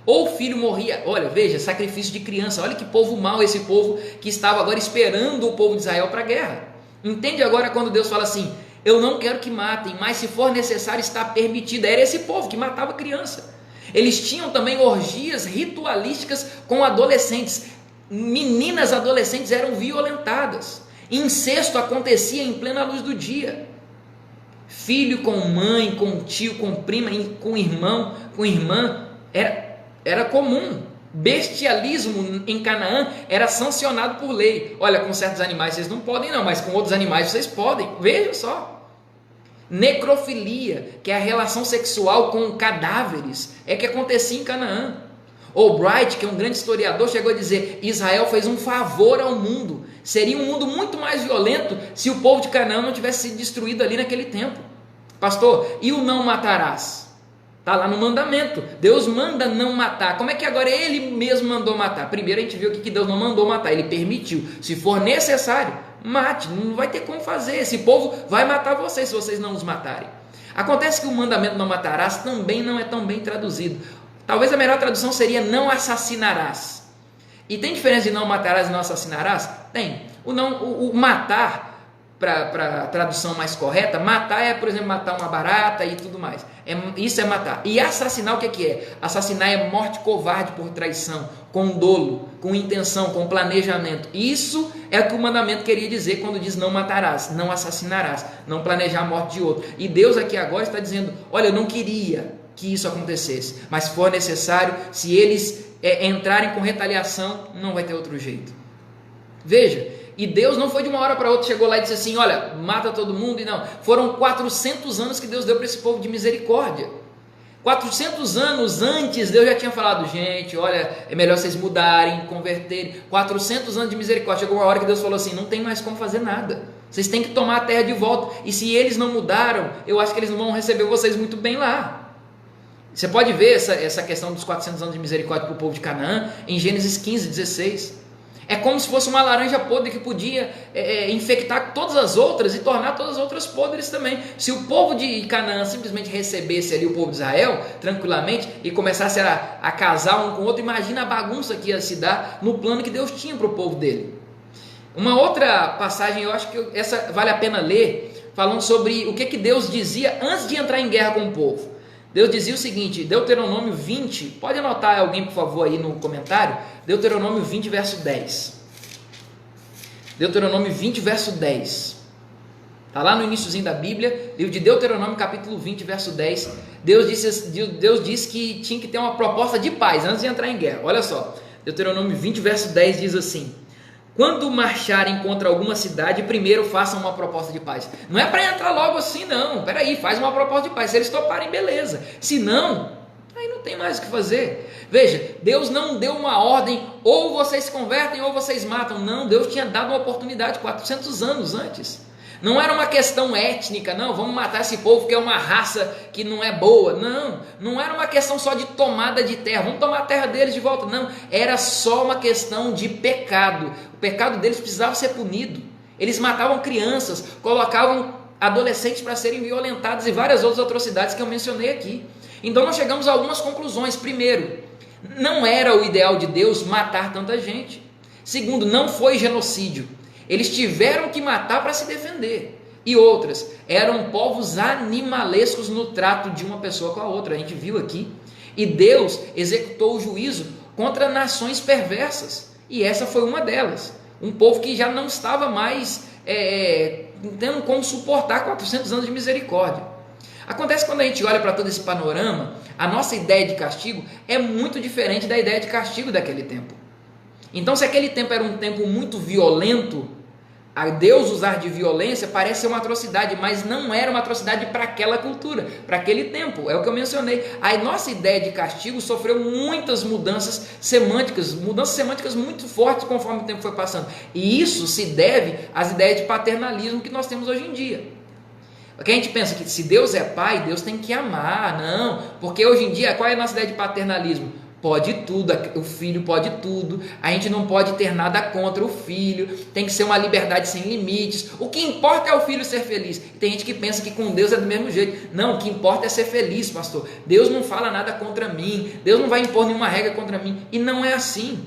Ou o filho morria, olha, veja, sacrifício de criança, olha que povo mau, esse povo que estava agora esperando o povo de Israel para a guerra. Entende agora quando Deus fala assim, eu não quero que matem, mas se for necessário está permitido. Era esse povo que matava criança. Eles tinham também orgias ritualísticas com adolescentes. Meninas adolescentes eram violentadas. Incesto acontecia em plena luz do dia. Filho com mãe, com tio, com prima, com irmão, com irmã, era comum. Bestialismo em Canaã era sancionado por lei. Olha, com certos animais vocês não podem não, mas com outros animais vocês podem. Veja só. Necrofilia, que é a relação sexual com cadáveres, é que acontecia em Canaã. Albright, que é um grande historiador, chegou a dizer, Israel fez um favor ao mundo. Seria um mundo muito mais violento se o povo de Canaã não tivesse sido destruído ali naquele tempo. Pastor, e o não matarás? Está lá no mandamento. Deus manda não matar. Como é que agora ele mesmo mandou matar? Primeiro a gente viu que Deus não mandou matar, ele permitiu. Se for necessário, mate, não vai ter como fazer. Esse povo vai matar vocês se vocês não os matarem. Acontece que o mandamento não matarás também não é tão bem traduzido. Talvez a melhor tradução seria não assassinarás. E tem diferença de não matarás e não assassinarás? Tem. O matar, para a tradução mais correta, matar é, por exemplo, matar uma barata e tudo mais. Isso é matar. E assassinar, o que é? Assassinar é morte covarde por traição, com dolo, com intenção, com planejamento. Isso é o que o mandamento queria dizer quando diz não matarás, não assassinarás, não planejar a morte de outro. E Deus aqui agora está dizendo, olha, eu não queria que isso acontecesse, mas se for necessário, se eles entrarem com retaliação, não vai ter outro jeito. Veja, e Deus não foi de uma hora para outra, chegou lá e disse assim, olha, mata todo mundo, e não. Foram 400 anos que Deus deu para esse povo de misericórdia. 400 anos antes, Deus já tinha falado, gente, olha, é melhor vocês mudarem, converterem. 400 anos de misericórdia. Chegou uma hora que Deus falou assim, não tem mais como fazer nada. Vocês têm que tomar a terra de volta. E se eles não mudaram, eu acho que eles não vão receber vocês muito bem lá. Você pode ver essa questão dos 400 anos de misericórdia para o povo de Canaã em Gênesis 15, 16. É como se fosse uma laranja podre que podia infectar todas as outras e tornar todas as outras podres também. Se o povo de Canaã simplesmente recebesse ali o povo de Israel tranquilamente e começasse a casar um com o outro, imagina a bagunça que ia se dar no plano que Deus tinha para o povo dele. Uma outra passagem, eu acho que essa vale a pena ler, falando sobre o que Deus dizia antes de entrar em guerra com o povo. Deus dizia o seguinte, Deuteronômio 20, pode anotar alguém por favor aí no comentário, Deuteronômio 20 verso 10, Deuteronômio 20 verso 10, está lá no iniciozinho da Bíblia, livro de Deuteronômio capítulo 20 verso 10, Deus disse que tinha que ter uma proposta de paz antes de entrar em guerra. Olha só, Deuteronômio 20 verso 10 diz assim, quando marcharem contra alguma cidade, primeiro façam uma proposta de paz. Não é para entrar logo assim não, peraí, faz uma proposta de paz, se eles toparem, beleza, se não, aí não tem mais o que fazer. Veja, Deus não deu uma ordem, ou vocês se convertem ou vocês matam, não, Deus tinha dado uma oportunidade 400 anos antes. Não era uma questão étnica, não, vamos matar esse povo que é uma raça que não é boa, não era uma questão só de tomada de terra, vamos tomar a terra deles de volta, não, era só uma questão de pecado, o pecado deles precisava ser punido, eles matavam crianças, colocavam adolescentes para serem violentados e várias outras atrocidades que eu mencionei aqui. Então nós chegamos a algumas conclusões. Primeiro, não era o ideal de Deus matar tanta gente. Segundo, não foi genocídio. Eles tiveram que matar para se defender. e outras eram povos animalescos no trato de uma pessoa com a outra. A gente viu aqui. E Deus executou o juízo contra nações perversas. E essa foi uma delas. Um povo que já não estava mais tendo como suportar 400 anos de misericórdia. Acontece quando a gente olha para todo esse panorama, a nossa ideia de castigo é muito diferente da ideia de castigo daquele tempo. Então, se aquele tempo era um tempo muito violento, a Deus usar de violência parece ser uma atrocidade, mas não era uma atrocidade para aquela cultura, para aquele tempo, é o que eu mencionei. A nossa ideia de castigo sofreu muitas mudanças semânticas muito fortes conforme o tempo foi passando. E isso se deve às ideias de paternalismo que nós temos hoje em dia. Porque a gente pensa que se Deus é pai, Deus tem que amar, não, porque hoje em dia, qual é a nossa ideia de paternalismo? Pode tudo, o filho pode tudo, a gente não pode ter nada contra o filho, tem que ser uma liberdade sem limites, o que importa é o filho ser feliz. Tem gente que pensa que com Deus é do mesmo jeito. Não, o que importa é ser feliz, pastor. Deus não fala nada contra mim, Deus não vai impor nenhuma regra contra mim, e não é assim.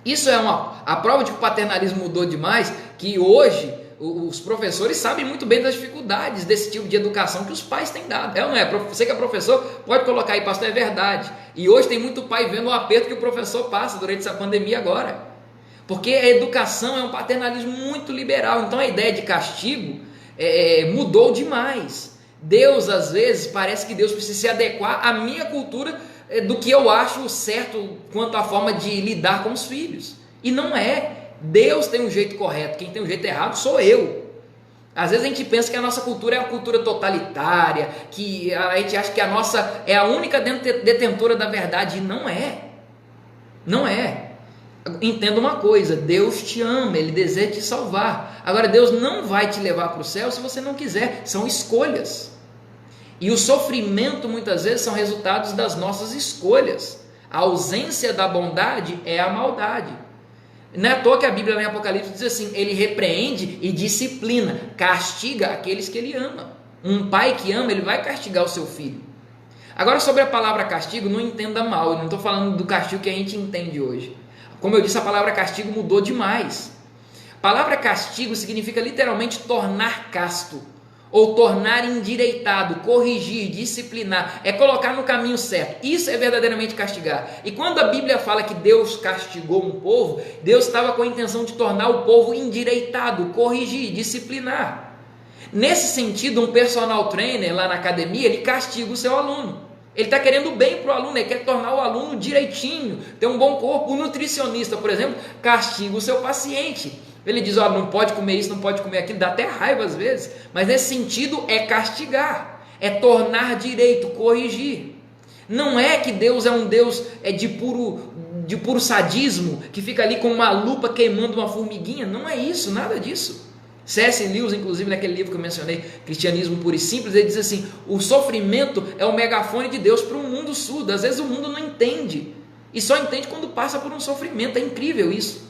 Isso é a prova de que o paternalismo mudou demais, que hoje os professores sabem muito bem das dificuldades desse tipo de educação que os pais têm dado. Não é? Você que é professor, pode colocar aí, pastor, é verdade. E hoje tem muito pai vendo o aperto que o professor passa durante essa pandemia agora. Porque a educação é um paternalismo muito liberal. Então a ideia de castigo mudou demais. Deus, às vezes, parece que Deus precisa se adequar à minha cultura do que eu acho certo quanto à forma de lidar com os filhos. E não é. Deus tem um jeito correto, quem tem um jeito errado sou eu. Às vezes a gente pensa que a nossa cultura é uma cultura totalitária, que a gente acha que a nossa é a única detentora da verdade, e não é. Não é. Entenda uma coisa, Deus te ama, Ele deseja te salvar. Agora, Deus não vai te levar para o céu se você não quiser, são escolhas. E o sofrimento muitas vezes são resultados das nossas escolhas. A ausência da bondade é a maldade. Não é à toa que a Bíblia lá em Apocalipse diz assim: Ele repreende e disciplina, castiga aqueles que Ele ama. Um pai que ama, ele vai castigar o seu filho. Agora, sobre a palavra castigo, não entenda mal, eu não estou falando do castigo que a gente entende hoje. Como eu disse, a palavra castigo mudou demais. A palavra castigo significa literalmente tornar casto, ou tornar endireitado, corrigir, disciplinar, é colocar no caminho certo. Isso é verdadeiramente castigar. E quando a Bíblia fala que Deus castigou um povo, Deus estava com a intenção de tornar o povo endireitado, corrigir, disciplinar. Nesse sentido, um personal trainer lá na academia, ele castiga o seu aluno. Ele está querendo bem para o aluno, ele quer tornar o aluno direitinho, ter um bom corpo. O nutricionista, por exemplo, castiga o seu paciente. Ele diz, não pode comer isso, não pode comer aquilo, dá até raiva às vezes, mas nesse sentido é castigar, é tornar direito, corrigir. Não é que Deus é um Deus de puro sadismo, que fica ali com uma lupa queimando uma formiguinha, não é isso, nada disso. C.S. Lewis, inclusive, naquele livro que eu mencionei, Cristianismo Puro e Simples, ele diz assim, o sofrimento é o megafone de Deus para um mundo surdo. Às vezes o mundo não entende, e só entende quando passa por um sofrimento, é incrível isso.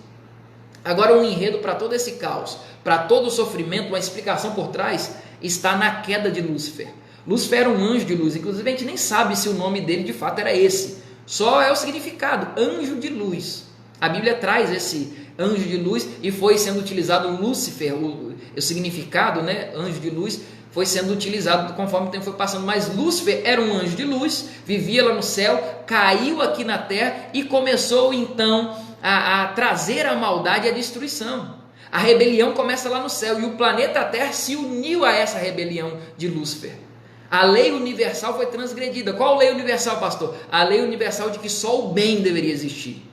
Agora, um enredo para todo esse caos, para todo o sofrimento, uma explicação por trás, está na queda de Lúcifer. Lúcifer era um anjo de luz, inclusive a gente nem sabe se o nome dele de fato era esse, só é o significado, anjo de luz. A Bíblia traz esse anjo de luz e foi sendo utilizado Lúcifer, o significado, anjo de luz, foi sendo utilizado conforme o tempo foi passando, mas Lúcifer era um anjo de luz, vivia lá no céu, caiu aqui na terra e começou então a trazer a maldade e a destruição. A rebelião começa lá no céu e o planeta Terra se uniu a essa rebelião de Lúcifer. A lei universal foi transgredida. Qual lei universal, pastor? A lei universal de que só o bem deveria existir.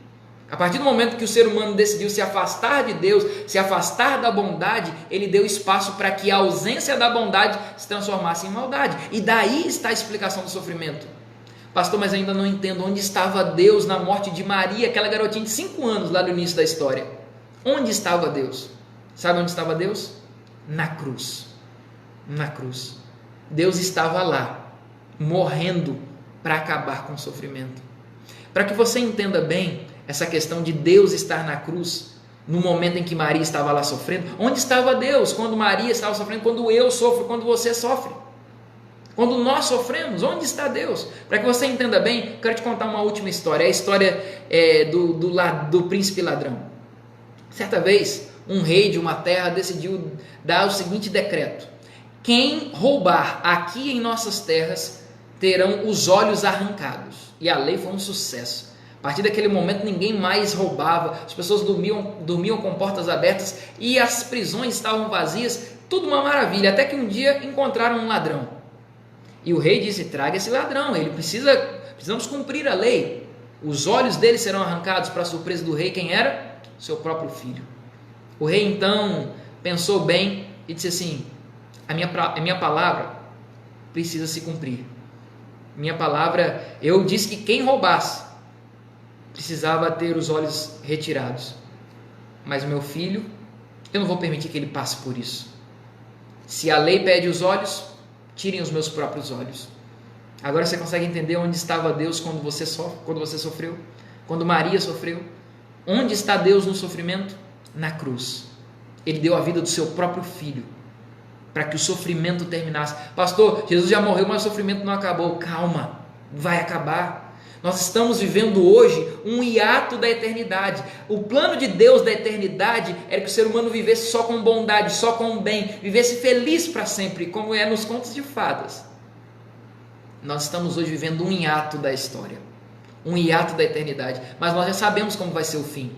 A partir do momento que o ser humano decidiu se afastar de Deus, se afastar da bondade, ele deu espaço para que a ausência da bondade se transformasse em maldade. E daí está a explicação do sofrimento. Pastor, mas ainda não entendo onde estava Deus na morte de Maria, aquela garotinha de 5 anos lá no início da história. Onde estava Deus? Sabe onde estava Deus? Na cruz. Na cruz. Deus estava lá, morrendo para acabar com o sofrimento. Para que você entenda bem essa questão de Deus estar na cruz, no momento em que Maria estava lá sofrendo, onde estava Deus quando Maria estava sofrendo, quando eu sofro, quando você sofre? Quando nós sofremos, onde está Deus? Para que você entenda bem, quero te contar uma última história. É a história do príncipe ladrão. Certa vez, um rei de uma terra decidiu dar o seguinte decreto: quem roubar aqui em nossas terras terão os olhos arrancados. E a lei foi um sucesso. A partir daquele momento ninguém mais roubava, as pessoas dormiam com portas abertas e as prisões estavam vazias, tudo uma maravilha, até que um dia encontraram um ladrão. E o rei disse: traga esse ladrão, precisamos cumprir a lei. Os olhos dele serão arrancados. Para a surpresa do rei, quem era? Seu próprio filho. O rei então pensou bem e disse assim: a minha palavra precisa se cumprir. Minha palavra, eu disse que quem roubasse precisava ter os olhos retirados. Mas o meu filho, eu não vou permitir que ele passe por isso. Se a lei pede os olhos, tirem os meus próprios olhos. Agora você consegue entender onde estava Deus quando você sofreu? Quando Maria sofreu? Onde está Deus no sofrimento? Na cruz. Ele deu a vida do seu próprio filho para que o sofrimento terminasse. Pastor, Jesus já morreu, mas o sofrimento não acabou. Calma, vai acabar. Nós estamos vivendo hoje um hiato da eternidade. O plano de Deus da eternidade era que o ser humano vivesse só com bondade, só com bem, vivesse feliz para sempre, como é nos contos de fadas. Nós estamos hoje vivendo um hiato da história, um hiato da eternidade, mas nós já sabemos como vai ser o fim.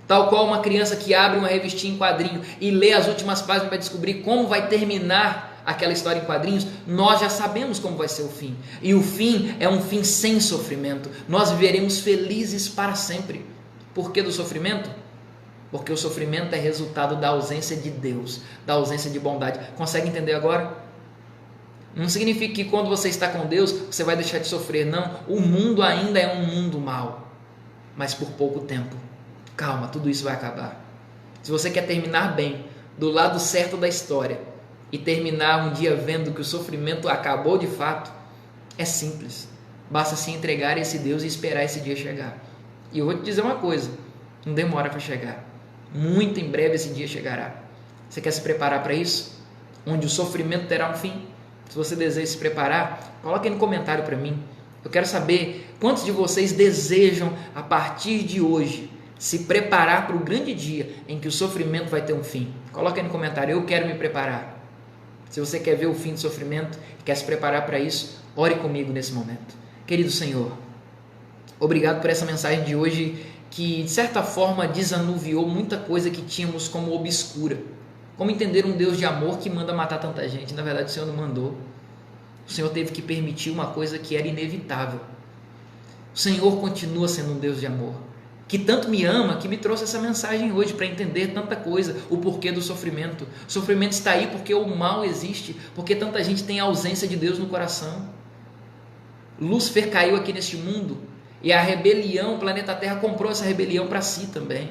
Tal qual uma criança que abre uma revistinha em quadrinho e lê as últimas páginas para descobrir como vai terminar aquela história em quadrinhos, nós já sabemos como vai ser o fim. E o fim é um fim sem sofrimento. Nós viveremos felizes para sempre. Por que do sofrimento? Porque o sofrimento é resultado da ausência de Deus, da ausência de bondade. Consegue entender agora? Não significa que quando você está com Deus, você vai deixar de sofrer. Não, o mundo ainda é um mundo mau, mas por pouco tempo. Calma, tudo isso vai acabar. Se você quer terminar bem, do lado certo da história, e terminar um dia vendo que o sofrimento acabou de fato, é simples. Basta se entregar a esse Deus e esperar esse dia chegar. E eu vou te dizer uma coisa, não demora para chegar. Muito em breve esse dia chegará. Você quer se preparar para isso? Onde o sofrimento terá um fim? Se você deseja se preparar, coloque aí no comentário para mim. Eu quero saber quantos de vocês desejam, a partir de hoje, se preparar para o grande dia em que o sofrimento vai ter um fim. Coloque aí no comentário: eu quero me preparar. Se você quer ver o fim do sofrimento e quer se preparar para isso, ore comigo nesse momento. Querido Senhor, obrigado por essa mensagem de hoje que, de certa forma, desanuviou muita coisa que tínhamos como obscura. Como entender um Deus de amor que manda matar tanta gente? Na verdade, o Senhor não mandou. O Senhor teve que permitir uma coisa que era inevitável. O Senhor continua sendo um Deus de amor, que tanto me ama, que me trouxe essa mensagem hoje para entender tanta coisa, o porquê do sofrimento. O sofrimento está aí porque o mal existe, porque tanta gente tem a ausência de Deus no coração. Lúcifer caiu aqui neste mundo e a rebelião, o planeta Terra comprou essa rebelião para si também.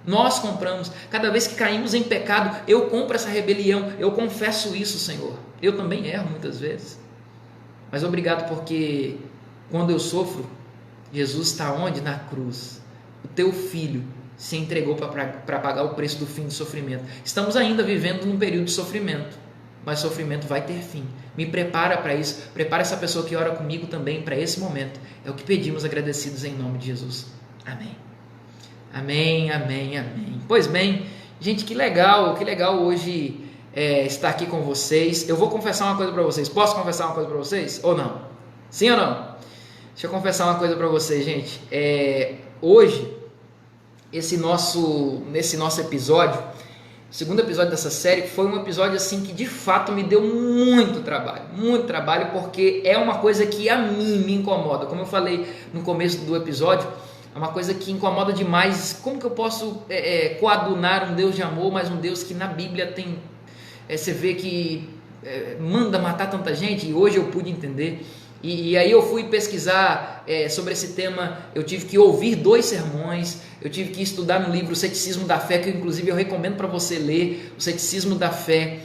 Nós compramos. Cada vez que caímos em pecado, eu compro essa rebelião, eu confesso isso, Senhor. Eu também erro muitas vezes. Mas obrigado porque quando eu sofro, Jesus está onde? Na cruz. O teu filho se entregou para pagar o preço do fim do sofrimento. Estamos ainda vivendo num período de sofrimento, mas o sofrimento vai ter fim. Me prepara para isso. Prepara essa pessoa que ora comigo também para esse momento. É o que pedimos agradecidos em nome de Jesus. Amém. Amém, amém, amém. Pois bem, gente, que legal hoje estar aqui com vocês. Eu vou confessar uma coisa para vocês. Posso confessar uma coisa para vocês? Ou não? Sim ou não? Deixa eu confessar uma coisa para vocês, gente. Hoje, nesse nosso episódio, o segundo episódio dessa série, foi um episódio assim que de fato me deu muito trabalho, porque é uma coisa que a mim me incomoda. Como eu falei no começo do episódio, é uma coisa que incomoda demais. Como que eu posso coadunar um Deus de amor, mas um Deus que na Bíblia tem, você vê que manda matar tanta gente? E hoje eu pude entender. E aí eu fui pesquisar sobre esse tema. Eu tive que ouvir 2 sermões, eu tive que estudar no livro O Ceticismo da Fé, que inclusive eu recomendo para você ler, O Ceticismo da Fé,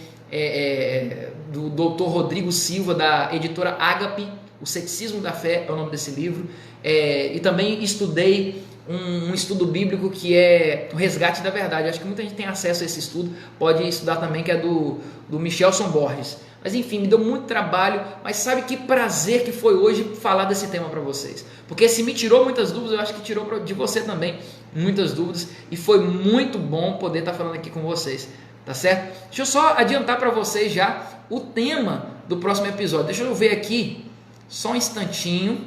do Dr. Rodrigo Silva, da editora Ágape. O Ceticismo da Fé é o nome desse livro. E também estudei um estudo bíblico que é O Resgate da Verdade. Acho que muita gente tem acesso a esse estudo, pode estudar também, que é do Michelson Borges. Mas enfim, me deu muito trabalho, mas sabe que prazer que foi hoje falar desse tema para vocês. Porque se me tirou muitas dúvidas, eu acho que tirou de você também muitas dúvidas. E foi muito bom poder estar falando aqui com vocês, tá certo? Deixa eu só adiantar para vocês já o tema do próximo episódio. Deixa eu ver aqui, só um instantinho,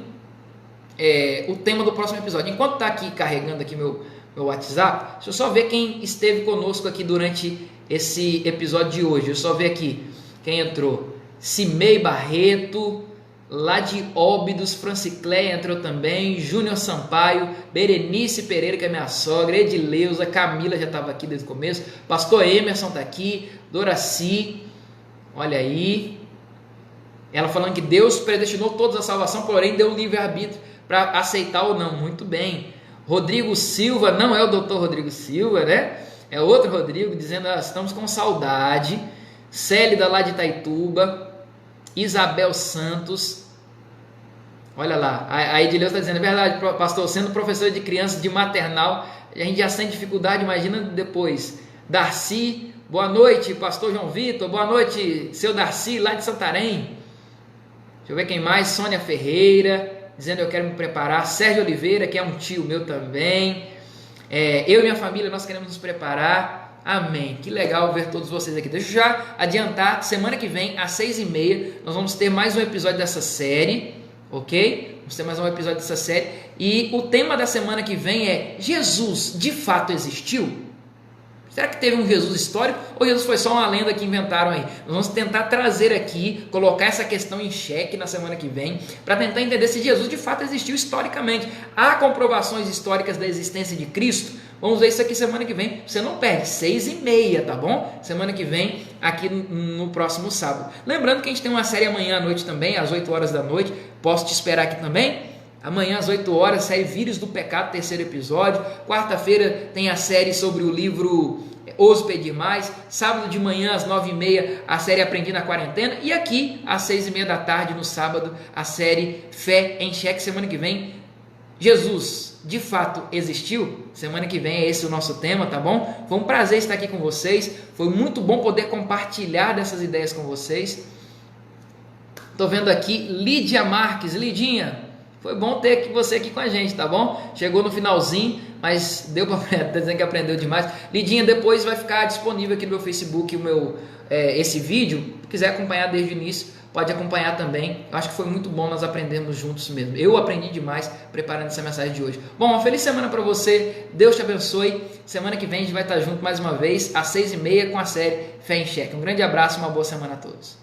o tema do próximo episódio. Enquanto está aqui carregando aqui meu WhatsApp, deixa eu só ver quem esteve conosco aqui durante esse episódio de hoje. Deixa eu só ver aqui quem entrou. Cimei Barreto, lá de Óbidos, Francicléia entrou também, Júnior Sampaio, Berenice Pereira, que é minha sogra, Edileuza, Camila já estava aqui desde o começo, Pastor Emerson está aqui, Doraci, olha aí, ela falando que Deus predestinou todos à salvação, porém deu livre-arbítrio para aceitar ou não. Muito bem. Rodrigo Silva, não é o doutor Rodrigo Silva, né? É outro Rodrigo, dizendo, estamos com saudade. Célida lá de Itaituba, Isabel Santos, olha lá, a Edileuza está dizendo, é verdade, pastor, sendo professor de crianças de maternal, a gente já sente dificuldade, imagina depois. Darcy, boa noite, pastor João Vitor, boa noite, seu Darcy, lá de Santarém. Deixa eu ver quem mais, Sônia Ferreira, dizendo eu quero me preparar, Sérgio Oliveira, que é um tio meu também, eu e minha família, nós queremos nos preparar. Amém, que legal ver todos vocês aqui. Deixa eu já adiantar, semana que vem às 6h30 nós vamos ter mais um episódio dessa série, ok? Vamos ter mais um episódio dessa série e o tema da semana que vem é: Jesus de fato existiu? Será que teve um Jesus histórico ou Jesus foi só uma lenda que inventaram aí? Nós vamos tentar trazer aqui, colocar essa questão em xeque na semana que vem, para tentar entender se Jesus de fato existiu historicamente. Há comprovações históricas da existência de Cristo? Vamos ver isso aqui semana que vem. Você não perde, 6h30, tá bom? Semana que vem, aqui no próximo sábado. Lembrando que a gente tem uma série amanhã à noite também, às 8 horas da noite. Posso te esperar aqui também? Amanhã às 8 horas, série Vírus do Pecado, terceiro episódio. Quarta-feira tem a série sobre o livro Ouso Pedir Mais. Sábado de manhã às 9h30, a série Aprendi na Quarentena. E aqui às 6h30 da tarde, no sábado, a série Fé em Xeque. Semana que vem, Jesus de fato existiu? Semana que vem é esse o nosso tema, tá bom? Foi um prazer estar aqui com vocês. Foi muito bom poder compartilhar dessas ideias com vocês. Tô vendo aqui Lídia Marques. Lidinha, foi bom ter você aqui com a gente, tá bom? Chegou no finalzinho, mas deu para tá dizendo que aprendeu demais. Lidinha, depois vai ficar disponível aqui no meu Facebook esse vídeo. Se quiser acompanhar desde o início, pode acompanhar também. Eu acho que foi muito bom nós aprendermos juntos mesmo. Eu aprendi demais preparando essa mensagem de hoje. Bom, uma feliz semana para você. Deus te abençoe. Semana que vem a gente vai estar junto mais uma vez às 6h30 com a série Fé em Xeque. Um grande abraço e uma boa semana a todos.